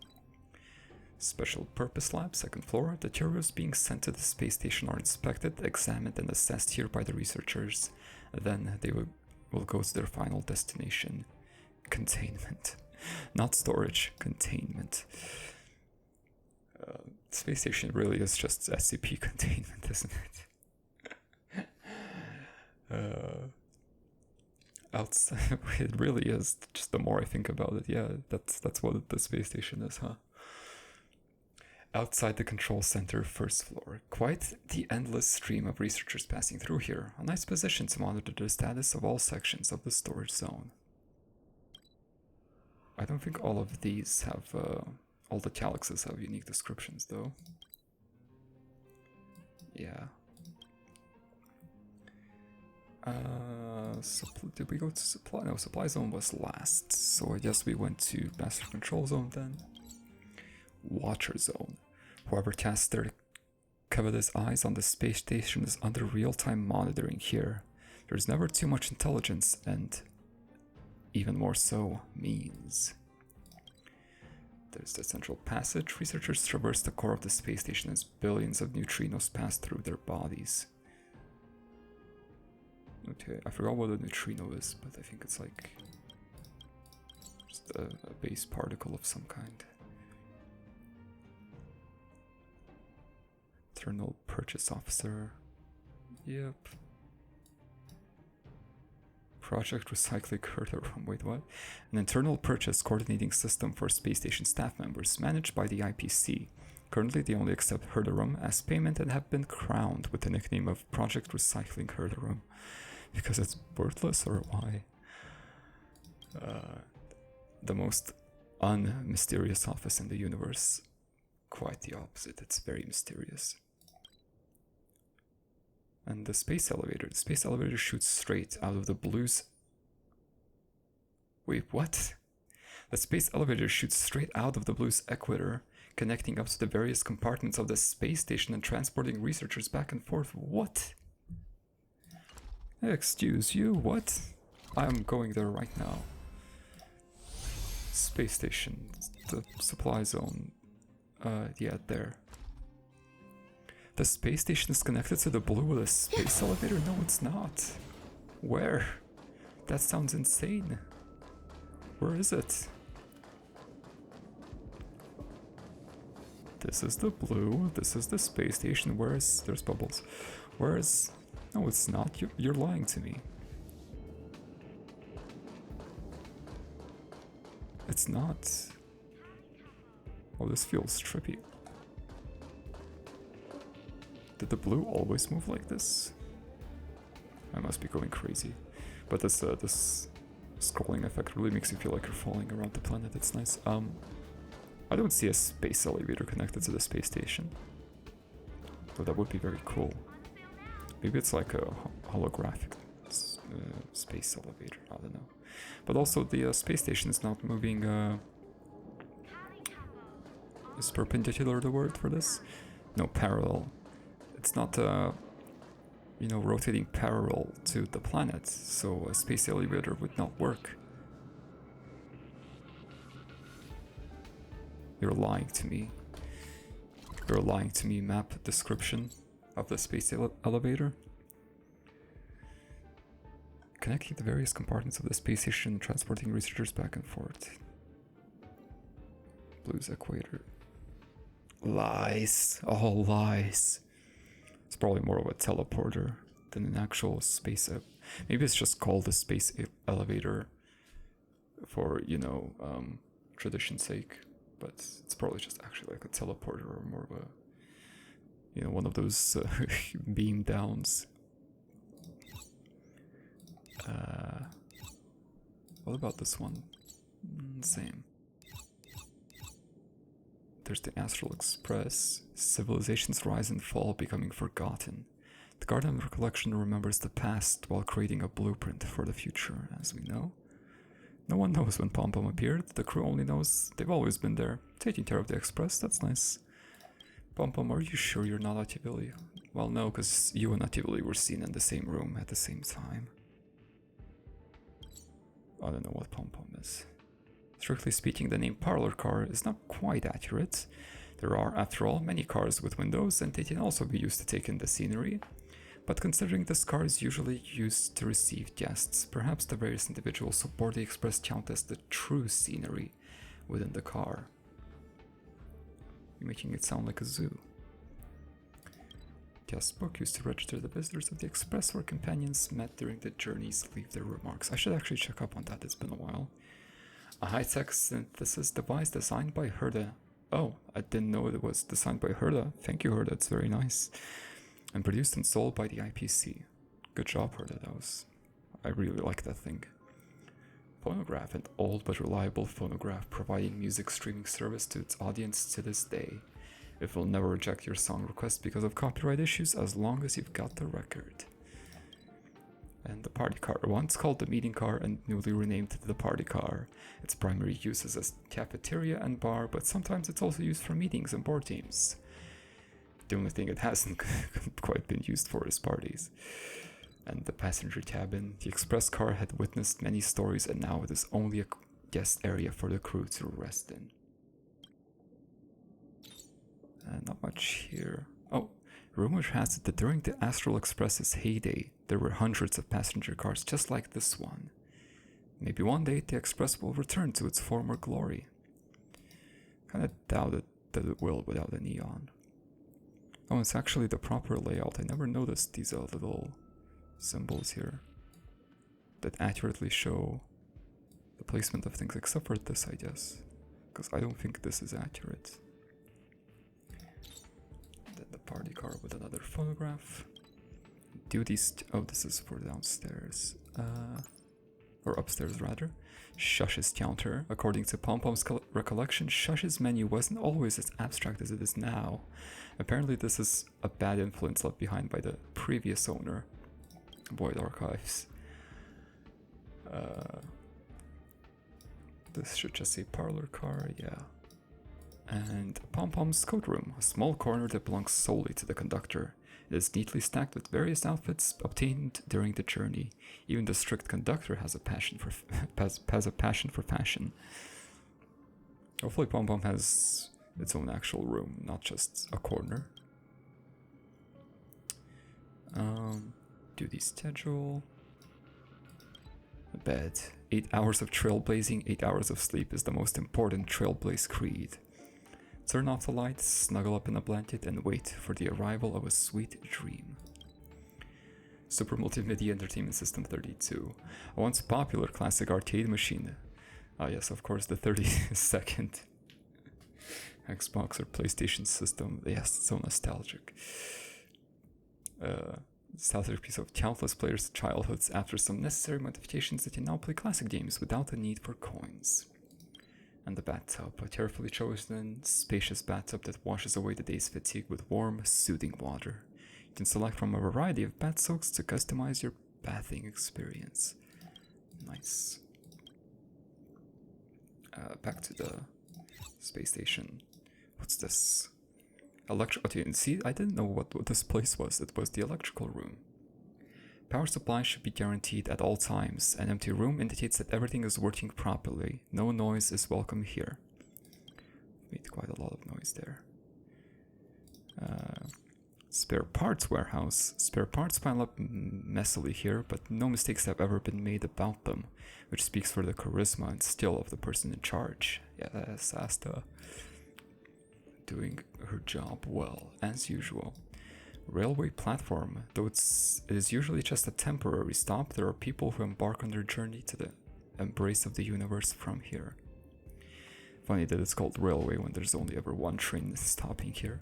[SPEAKER 1] Special Purpose Lab, 2nd floor. The materials being sent to the space station are inspected, examined, and assessed here by the researchers. Then they will go to their final destination. Containment. Not storage, containment. Space station really is just SCP containment, isn't it? Outside, it really is. Just the more I think about it, yeah, that's what the space station is, huh? Outside the control center, 1st floor. Quite the endless stream of researchers passing through here. A nice position to monitor the status of all sections of the storage zone. I don't think all of these have, all the calyxes have unique descriptions, though. Yeah. Did we go to supply? No, supply zone was last, so I guess we went to master control zone then. Watcher zone. Whoever casts their covetous eyes on the space station is under real-time monitoring here. There's never too much intelligence, and even more so, means. There's the central passage. Researchers traverse the core of the space station as billions of neutrinos pass through their bodies. Okay, I forgot what a neutrino is, but I think it's like just a base particle of some kind. Internal purchase officer. Yep. Project recycling Herta room. Wait, what? An internal purchase coordinating system for space station staff members managed by the IPC. Currently, they only accept Herta as payment and have been crowned with the nickname of Project Recycling Herta. Because it's worthless, or why? The most unmysterious office in the universe. Quite the opposite. It's very mysterious. And the space elevator. The space elevator shoots straight out of the blue's... Wait, what? The space elevator shoots straight out of the blue's equator, connecting up to the various compartments of the space station and transporting researchers back and forth. What? Excuse you, what? I'm going there right now. Space station, the supply zone. Yeah, there. The space station is connected to the blue with a space elevator? No, it's not. Where? That sounds insane. Where is it? This is the blue, this is the space station. Where is... There's bubbles. Where is... No, it's not. You're lying to me. It's not. Oh, this feels trippy. Did the blue always move like this? I must be going crazy. But this this scrolling effect really makes you feel like you're falling around the planet. It's nice. I don't see a space elevator connected to the space station. But that would be very cool. Maybe it's like a holographic space elevator. I don't know. But also the space station is not moving. Is perpendicular the word for this? No, parallel. It's not, you know, rotating parallel to the planet, so a space elevator would not work. You're lying to me. You're lying to me, map description of the space elevator. Connecting the various compartments of the space station, transporting researchers back and forth. Blue's equator. Lies. All lies. It's probably more of a teleporter than an actual space maybe it's just called a space elevator for, you know, tradition's sake. But it's probably just actually like a teleporter or more of a, you know, one of those beam downs. What about this one? Same. There's the Astral Express. Civilizations rise and fall, becoming forgotten. The Guardian of Recollection remembers the past while creating a blueprint for the future, as we know. No one knows when Pom Pom appeared. The crew only knows they've always been there, taking care of the Express. That's nice. Pom Pom, are you sure you're not Ativili? Well, no, because you and Ativili were seen in the same room at the same time. I don't know what Pom Pom is. Strictly speaking, the name parlor car is not quite accurate. There are, after all, many cars with windows, and they can also be used to take in the scenery. But considering this car is usually used to receive guests, perhaps the various individuals aboard the Express count as the true scenery within the car. You're making it sound like a zoo. Guest book used to register the visitors of the Express where companions met during the journeys leave their remarks. I should actually check up on that, it's been a while. A high-tech synthesis device designed by Herta. Oh, I didn't know it was designed by Herta. Thank you, Herta, it's very nice. And produced and sold by the IPC. Good job, Herta, I really like that thing. Phonograph, an old but reliable phonograph providing music streaming service to its audience to this day. It will never reject your song request because of copyright issues as long as you've got the record. And the party car, once called the meeting car and newly renamed to the party car. Its primary use is as cafeteria and bar, but sometimes it's also used for meetings and board games. The only thing it hasn't quite been used for is parties. And the passenger cabin, the express car had witnessed many stories and now it is only a guest area for the crew to rest in. Not much here. Oh, rumor has it that during the Astral Express's heyday, there were hundreds of passenger cars just like this one. Maybe one day the Express will return to its former glory. Kinda doubt it that it will without a neon. Oh, it's actually the proper layout. I never noticed these little symbols here that accurately show the placement of things, except for this, I guess, because I don't think this is accurate. Then the party car with another phonograph. Duties. Oh, this is for downstairs. Or upstairs, rather. Shush's counter. According to Pom Pom's recollection, Shush's menu wasn't always as abstract as it is now. Apparently, this is a bad influence left behind by the previous owner. Void Archives. This should just say parlor car, yeah. And Pom Pom's coat room, a small corner that belongs solely to the conductor. It is neatly stacked with various outfits obtained during the journey. Even the strict conductor has a passion for fashion. Hopefully Pom Pom has its own actual room, not just a corner. Duty schedule. Bed. 8 hours of trailblazing, 8 hours of sleep is the most important trailblaze creed. Turn off the lights, snuggle up in a blanket, and wait for the arrival of a sweet dream. Super Multimedia Entertainment System 32. A once popular classic arcade machine. Ah yes, of course, the 32nd Xbox or PlayStation system. Yes, it's so nostalgic. Nostalgic piece of countless players' childhoods. After some necessary modifications, they can now play classic games without the need for coins. And the bathtub, a carefully chosen, spacious bathtub that washes away the day's fatigue with warm, soothing water. You can select from a variety of bath soaks to customize your bathing experience. Nice. Back to the space station. What's this? Okay, see, I didn't know what this place was. It was the electrical room. Power supply should be guaranteed at all times. An empty room indicates that everything is working properly. No noise is welcome here. Made quite a lot of noise there. Spare parts warehouse. Spare parts pile up messily here, but no mistakes have ever been made about them, which speaks for the charisma and skill of the person in charge. Yes, Asta. Doing her job well, as usual. Railway platform, though it is usually just a temporary stop, there are people who embark on their journey to the embrace of the universe from here. Funny that it's called railway when there's only ever one train stopping here.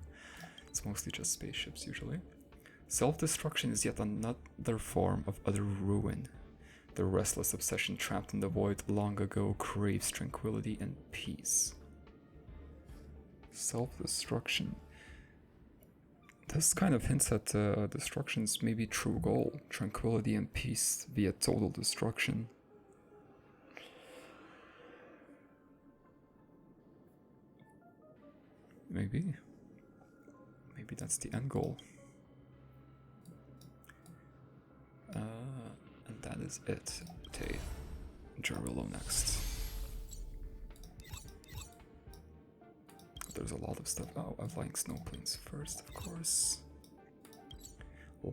[SPEAKER 1] It's mostly just spaceships usually. Self-destruction is yet another form of utter ruin. The restless obsession trapped in the void long ago craves tranquility and peace. Self-destruction. This kind of hints at destruction's maybe true goal, tranquility and peace via total destruction. Maybe that's the end goal. And that is it. Okay, Jarillo next. There's a lot of stuff. Oh, flying snowplanes first, of course.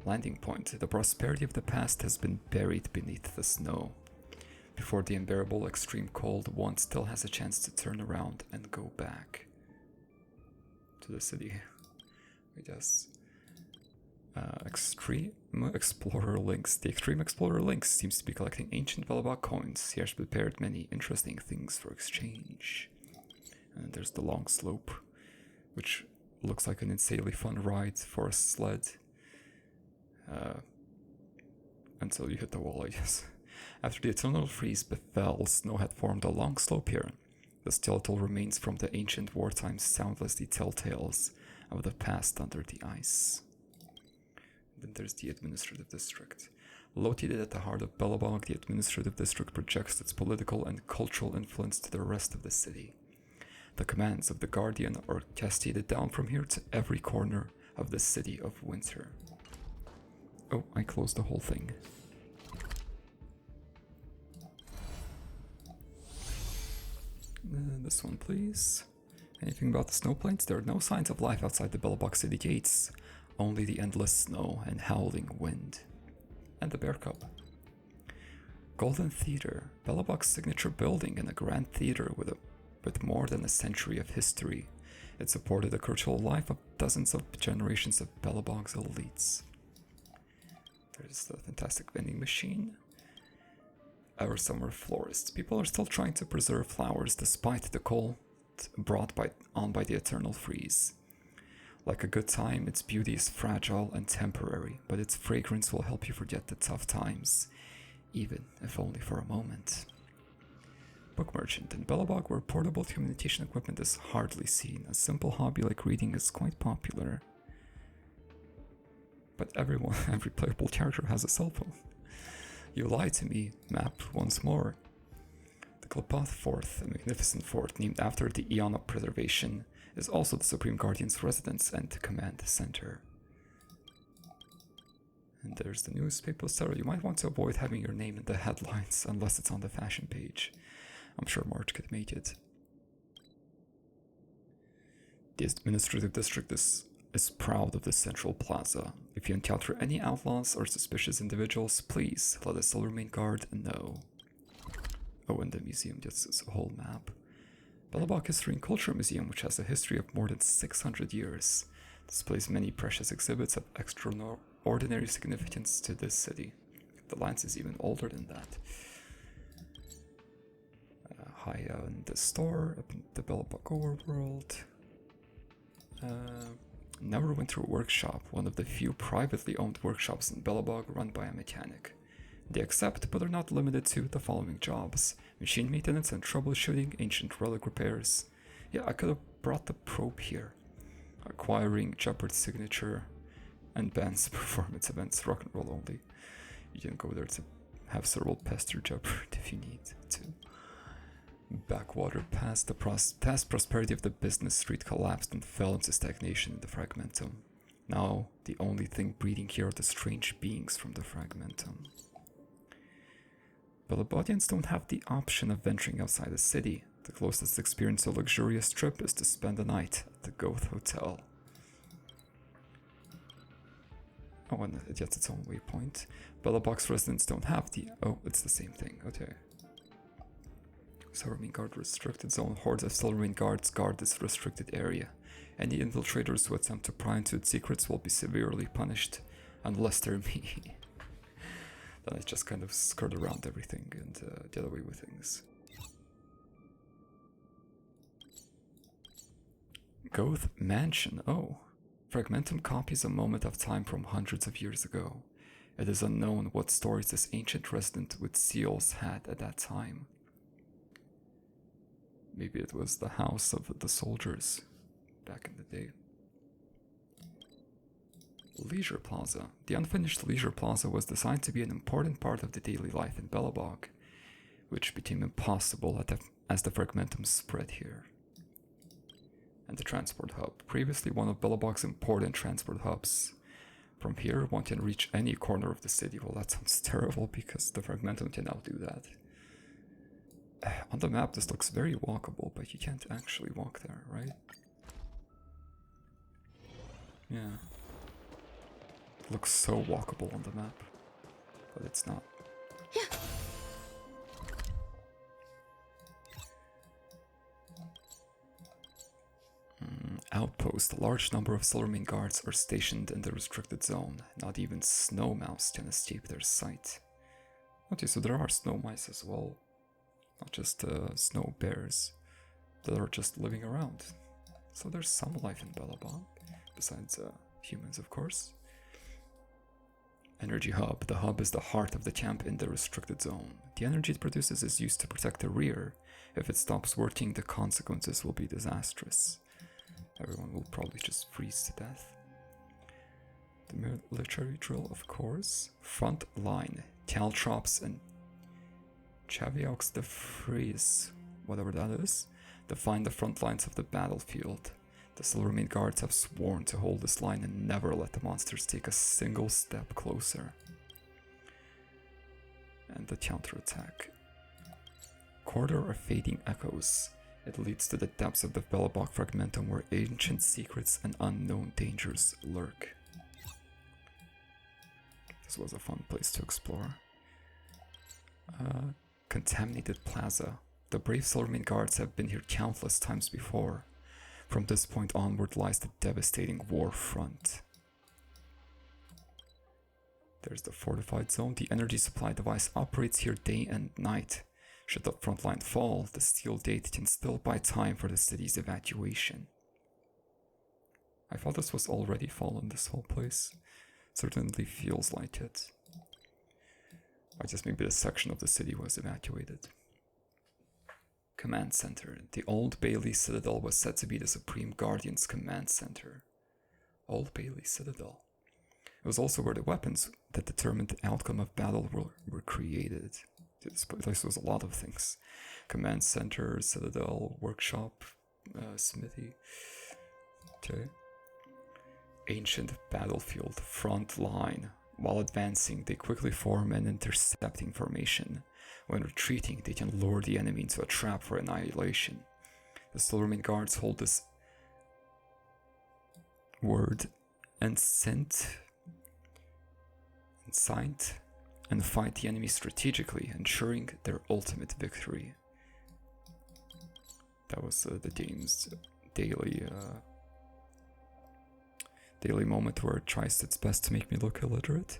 [SPEAKER 1] Landing point. The prosperity of the past has been buried beneath the snow. Before the unbearable extreme cold, one still has a chance to turn around and go back to the city, I guess. Extreme Explorer Links. The Extreme Explorer Links seems to be collecting ancient Belobog coins. He has prepared many interesting things for exchange. And there's the long slope, which looks like an insanely fun ride for a sled. Until you hit the wall, I guess. After the eternal freeze befell, snow had formed a long slope here. The skeletal remains from the ancient wartime soundlessly tell tales of the past under the ice. Then there's the administrative district. Located at the heart of Belobog, the administrative district projects its political and cultural influence to the rest of the city. The commands of the Guardian are cascaded down from here to every corner of the city of Winter. Oh, I closed the whole thing. This one, please. Anything about the snowplains? There are no signs of life outside the Belobog city gates. Only the endless snow and howling wind. And the Bear Cup. Golden Theater. Belobog's signature building and a grand theater with more than a century of history. It supported the cultural life of dozens of generations of Belobog's elites. There's the fantastic vending machine. Our summer florists. People are still trying to preserve flowers despite the cold brought on by the eternal freeze. Like a good time, its beauty is fragile and temporary, but its fragrance will help you forget the tough times, even if only for a moment. Book merchant. In Belobog, where portable communication equipment is hardly seen, a simple hobby like reading is quite popular. But every playable character has a cell phone. You lied to me, map, once more. The Klopoth Fort, a magnificent fort named after the Eon of Preservation, is also the Supreme Guardian's residence and command center. And there's the newspaper seller. You might want to avoid having your name in the headlines unless it's on the fashion page. I'm sure March could make it. The administrative district is proud of the central plaza. If you encounter any outlaws or suspicious individuals, please let the Silvermane Guard know. Oh, and the museum gets its whole map. Belobog History and Culture Museum, which has a history of more than 600 years, displays many precious exhibits of extraordinary significance to this city. The Lance is even older than that. High in the store, up in the Belobog overworld. Neverwinter Workshop, one of the few privately owned workshops in Belobog run by a mechanic. They accept, but are not limited to, the following jobs: machine maintenance and troubleshooting, ancient relic repairs. Yeah, I could have brought the probe here. Acquiring Jeopard's signature and bands performance events, rock and roll only. You can go there to have several pester Jeopard if you need to. Backwater Pass. The past prosperity of the business street collapsed and fell into stagnation in the Fragmentum. Now, the only thing breeding here are the strange beings from the Fragmentum. Belobodians don't have the option of venturing outside the city. The closest experience to a luxurious trip is to spend the night at the Goth Hotel. Oh, and it gets its own waypoint. Belobog's residents don't have the... Oh, it's the same thing, okay. Silvermane Guard restricted zone. Hordes of Silvermane Guards guard this restricted area. Any infiltrators who attempt to pry into its secrets will be severely punished, unless they're me. Then I just kind of skirt around everything and get away with things. Goth Mansion. Oh. Fragmentum copies a moment of time from hundreds of years ago. It is unknown what stories this ancient resident with seals had at that time. Maybe it was the house of the soldiers back in the day. Leisure Plaza. The unfinished Leisure Plaza was designed to be an important part of the daily life in Belobog, which became impossible as the Fragmentum spread here. And the transport hub. Previously one of Belobog's important transport hubs. From here, one can reach any corner of the city. Well, that sounds terrible because the Fragmentum can now do that. On the map, this looks very walkable, but you can't actually walk there, right? Yeah. It looks so walkable on the map, but it's not.
[SPEAKER 5] Yeah.
[SPEAKER 1] Outpost. A large number of Silvermane Guards are stationed in the restricted zone. Not even snow mouse can escape their sight. Okay, so there are snow mice as well. Not just snow bears that are just living around. So there's some life in Belobog, besides humans, of course. Energy Hub. The hub is the heart of the camp in the restricted zone. The energy it produces is used to protect the rear. If it stops working, the consequences will be disastrous. Everyone will probably just freeze to death. The military drill, of course. Front line. Caltrops and Chaviox de Frise, whatever that is, define the front lines of the battlefield. The Silvermane Guards have sworn to hold this line and never let the monsters take a single step closer. And the counterattack. Corridor of Fading Echoes. It leads to the depths of the Belobog Fragmentum where ancient secrets and unknown dangers lurk. This was a fun place to explore. Contaminated Plaza. The brave Silvermane Guards have been here countless times before. From this point onward lies the devastating war front. There's the fortified zone. The energy supply device operates here day and night. Should the front line fall, the steel gate can still buy time for the city's evacuation. I thought this was already fallen, this whole place. Certainly feels like it. I guess maybe the section of the city was evacuated. Command Center. The Old Bailey Citadel was said to be the Supreme Guardian's command center. Old Bailey Citadel. It was also where the weapons that determined the outcome of battle were created. This place was a lot of things. Command Center, Citadel, Workshop, Smithy. Okay. Ancient Battlefield, Front Line. While advancing, they quickly form an intercepting formation. When retreating, they can lure the enemy into a trap for annihilation. The Silvermane Guards hold this word enceinte and fight the enemy strategically, ensuring their ultimate victory. That was the game's daily moment where it tries its best to make me look illiterate,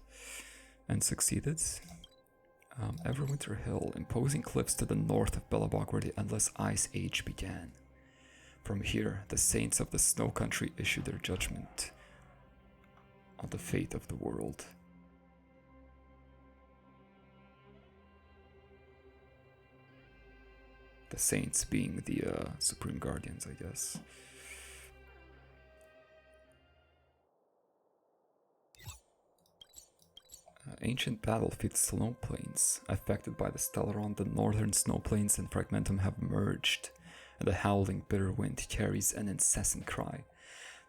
[SPEAKER 1] and succeeded. Everwinter Hill, imposing cliffs to the north of Belobog where the Endless Ice Age began. From here, the Saints of the Snow Country issue their judgment on the fate of the world. The Saints being the Supreme Guardians, I guess. Ancient battlefield snow plains. Affected by the Stellaron, the northern snow plains and Fragmentum have merged, and the howling bitter wind carries an incessant cry.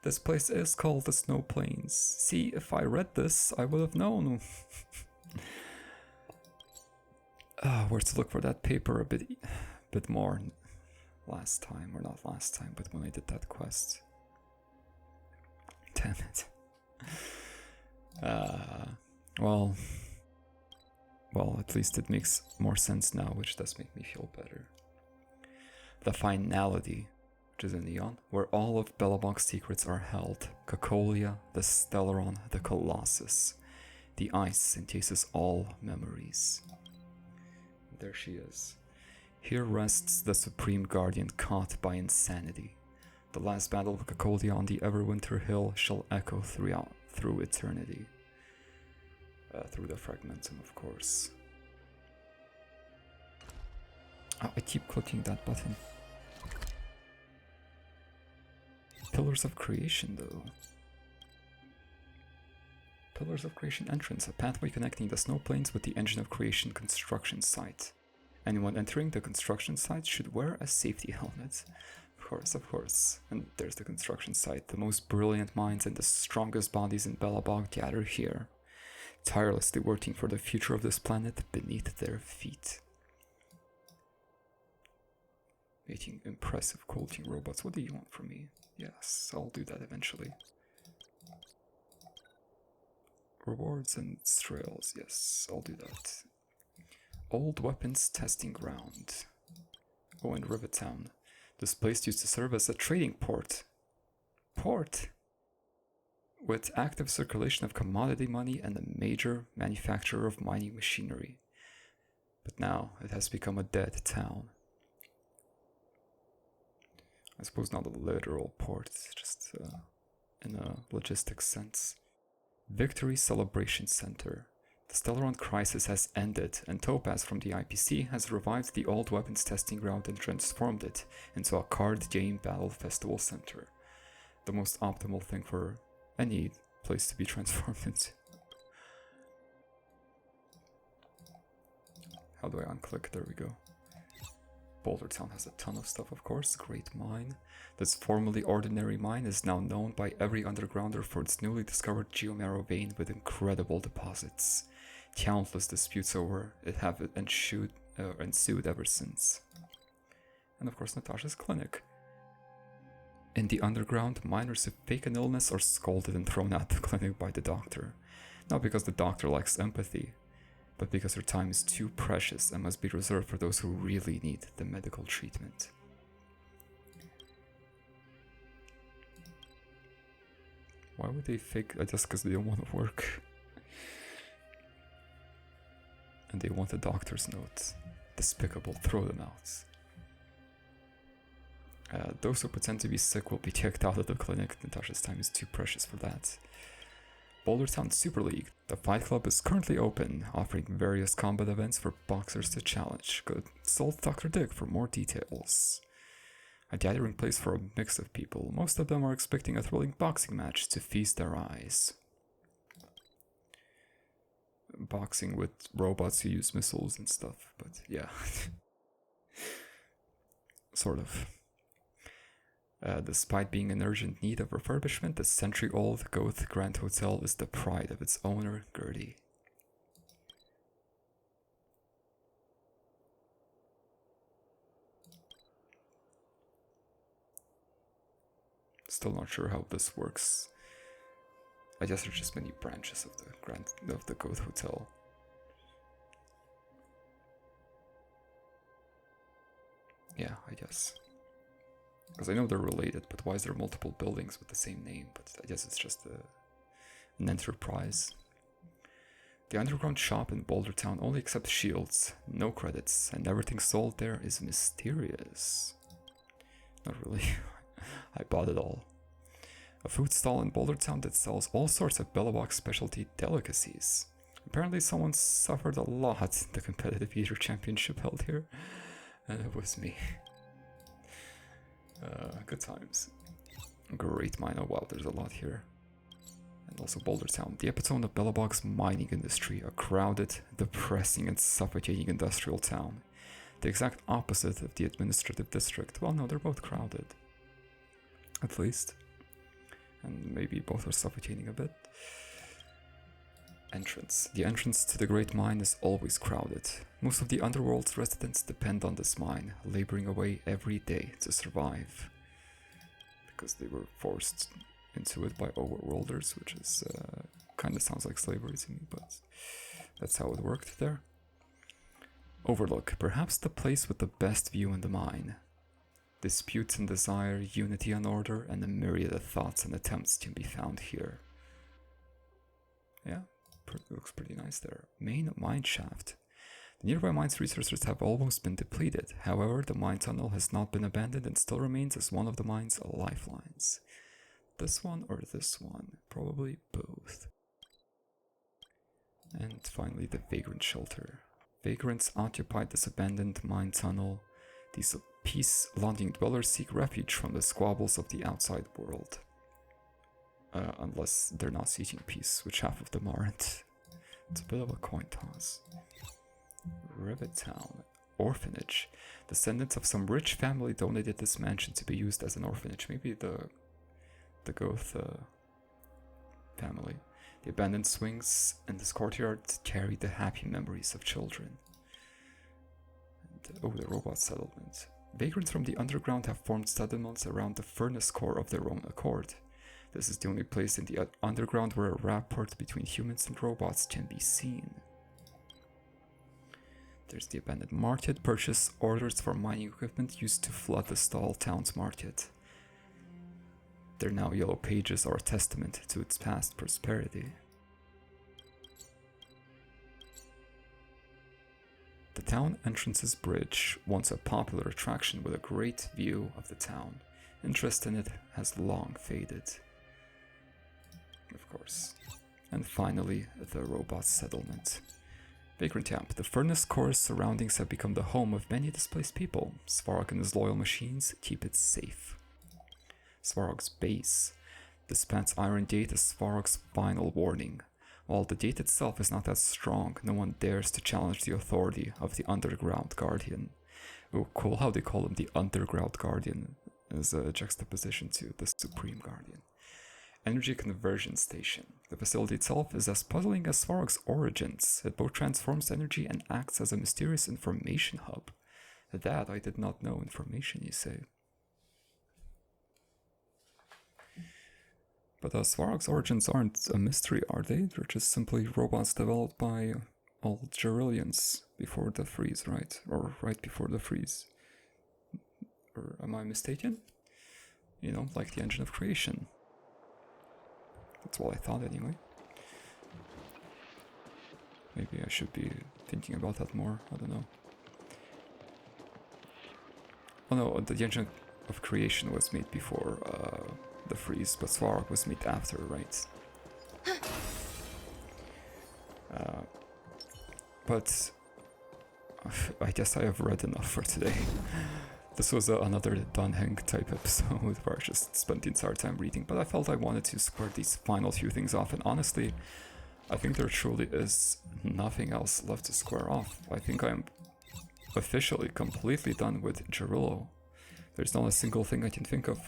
[SPEAKER 1] This place is called the Snow Plains. See, if I read this, I would have known. Where to look for that paper a bit more last time, or not last time, but when I did that quest. Damn it. Well, at least it makes more sense now, which does make me feel better. The finality, which is in neon, where all of Belobog's secrets are held. Cacolia, the Stellaron, the Colossus. The ice encases all memories. There she is. Here rests the Supreme Guardian caught by insanity. The last battle of Cacolia on the Everwinter Hill shall echo through eternity. Through the Fragmentum, of course. Oh, I keep clicking that button. Pillars of Creation, though. Pillars of Creation entrance, a pathway connecting the snow plains with the Engine of Creation construction site. Anyone entering the construction site should wear a safety helmet. Of course. And there's the construction site. The most brilliant minds and the strongest bodies in Belobog gather here, tirelessly working for the future of this planet beneath their feet. Making impressive quilting robots. What do you want from me? Yes, I'll do that eventually. Rewards and trails. Yes, I'll do that. Old weapons testing ground. Oh, and Rivet Town. This place used to serve as a trading port. With active circulation of commodity money and a major manufacturer of mining machinery. But now it has become a dead town. I suppose not a literal port, just in a logistics sense. Victory Celebration Center. The Stellaron crisis has ended, and Topaz from the IPC has revived the old weapons testing ground and transformed it into a card game battle festival center. The most optimal thing for any place to be transformed into. How do I unclick? There we go. Boulder Town has a ton of stuff, of course. Great mine. This formerly ordinary mine is now known by every undergrounder for its newly discovered geomarrow vein with incredible deposits. Countless disputes over it have ensued ever since. And of course Natasha's clinic. In the underground, miners who fake an illness are scolded and thrown out the clinic by the doctor. Not because the doctor lacks empathy, but because her time is too precious and must be reserved for those who really need the medical treatment. Why would they fake? Just because they don't want to work. And they want a doctor's note. Despicable, throw them out. Those who pretend to be sick will be kicked out of the clinic. Natasha's time is too precious for that. Boulder Town Super League. The Fight Club is currently open, offering various combat events for boxers to challenge. Consult Dr. Dick for more details. A gathering place for a mix of people. Most of them are expecting a thrilling boxing match to feast their eyes. Boxing with robots who use missiles and stuff, but yeah. Sort of. Despite being in urgent need of refurbishment, the century-old Goth Grand Hotel is the pride of its owner, Gertie. Still not sure how this works. I guess there's just many branches of the Goth Hotel. Yeah, I guess. Because I know they're related, but why is there multiple buildings with the same name? But I guess it's just an enterprise. The underground shop in Boulder Town only accepts shields, no credits, and everything sold there is mysterious. Not really. I bought it all. A food stall in Boulder Town that sells all sorts of Belobog specialty delicacies. Apparently someone suffered a lot the competitive eater championship held here, and it was me. Good times. Great mine. Oh wow, there's a lot here. And also Boulder Town, the epitome of Belobog's mining industry, a crowded, depressing and suffocating industrial town. The exact opposite of the administrative district. Well, no, they're both crowded. At least. And maybe both are suffocating a bit. Entrance. The entrance to the Great Mine is always crowded. Most of the underworld's residents depend on this mine, laboring away every day to survive. Because they were forced into it by overworlders, which is kind of sounds like slavery to me, but that's how it worked there. Overlook. Perhaps the place with the best view in the mine. Disputes and desire, unity and order, and a myriad of thoughts and attempts can be found here. Yeah, looks pretty nice there. Main mine shaft. The nearby mine's resources have almost been depleted. However, the mine tunnel has not been abandoned and still remains as one of the mine's lifelines. This one or this one? Probably both. And finally, the Vagrant Shelter. Vagrants occupied this abandoned mine tunnel. These peace-longing dwellers seek refuge from the squabbles of the outside world. Unless they're not seeking peace, which half of them aren't. It's a bit of a coin toss. Rivet Town. Orphanage. Descendants of some rich family donated this mansion to be used as an orphanage. Maybe the Goth family. The abandoned swings in this courtyard carry the happy memories of children. And, oh, the robot settlement. Vagrants from the underground have formed settlements around the furnace core of their own accord. This is the only place in the underground where a rapport between humans and robots can be seen. There's the abandoned market. Purchase orders for mining equipment used to flood the Stall town's market. Their now yellow pages are a testament to its past prosperity. The town entrance's bridge, once a popular attraction with a great view of the town. Interest in it has long faded. Of course. And finally, the robot settlement. Vagrant Camp. The furnace core's surroundings have become the home of many displaced people. Svarog and his loyal machines keep it safe. Svarog's base. The Spat's Iron Gate is Svarog's final warning. While the gate itself is not that strong, no one dares to challenge the authority of the Underground Guardian. Oh, cool how they call him the Underground Guardian as a juxtaposition to the Supreme Guardian. Energy Conversion Station. The facility itself is as puzzling as Svarog's origins. It both transforms energy and acts as a mysterious information hub. That I did not know. Information, you say? But Svarog's origins aren't a mystery, are they? They're just simply robots developed by all Jarillians before the freeze, right? Or right before the freeze. Or am I mistaken? You know, like the engine of creation. That's what I thought anyway. Maybe I should be thinking about that more, I don't know. Oh no, the engine of creation was made before the freeze, but Svarog was made after, right? But I guess I have read enough for today. This was another Dan Heng type episode where I just spent the entire time reading, but I felt I wanted to square these final few things off, and honestly, I think there truly is nothing else left to square off. I think I'm officially completely done with Jarillo. There's not a single thing I can think of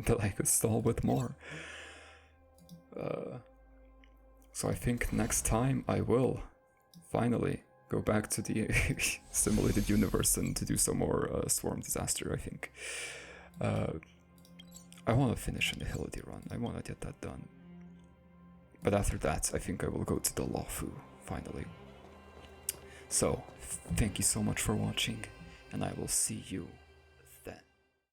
[SPEAKER 1] that I could stall with more. So I think next time I will finally go back to the simulated universe and to do some more Swarm Disaster, I think. I want to finish an Hillidy run. I want to get that done. But after that, I think I will go to the Lawfu, finally. So, thank you so much for watching, and I will see you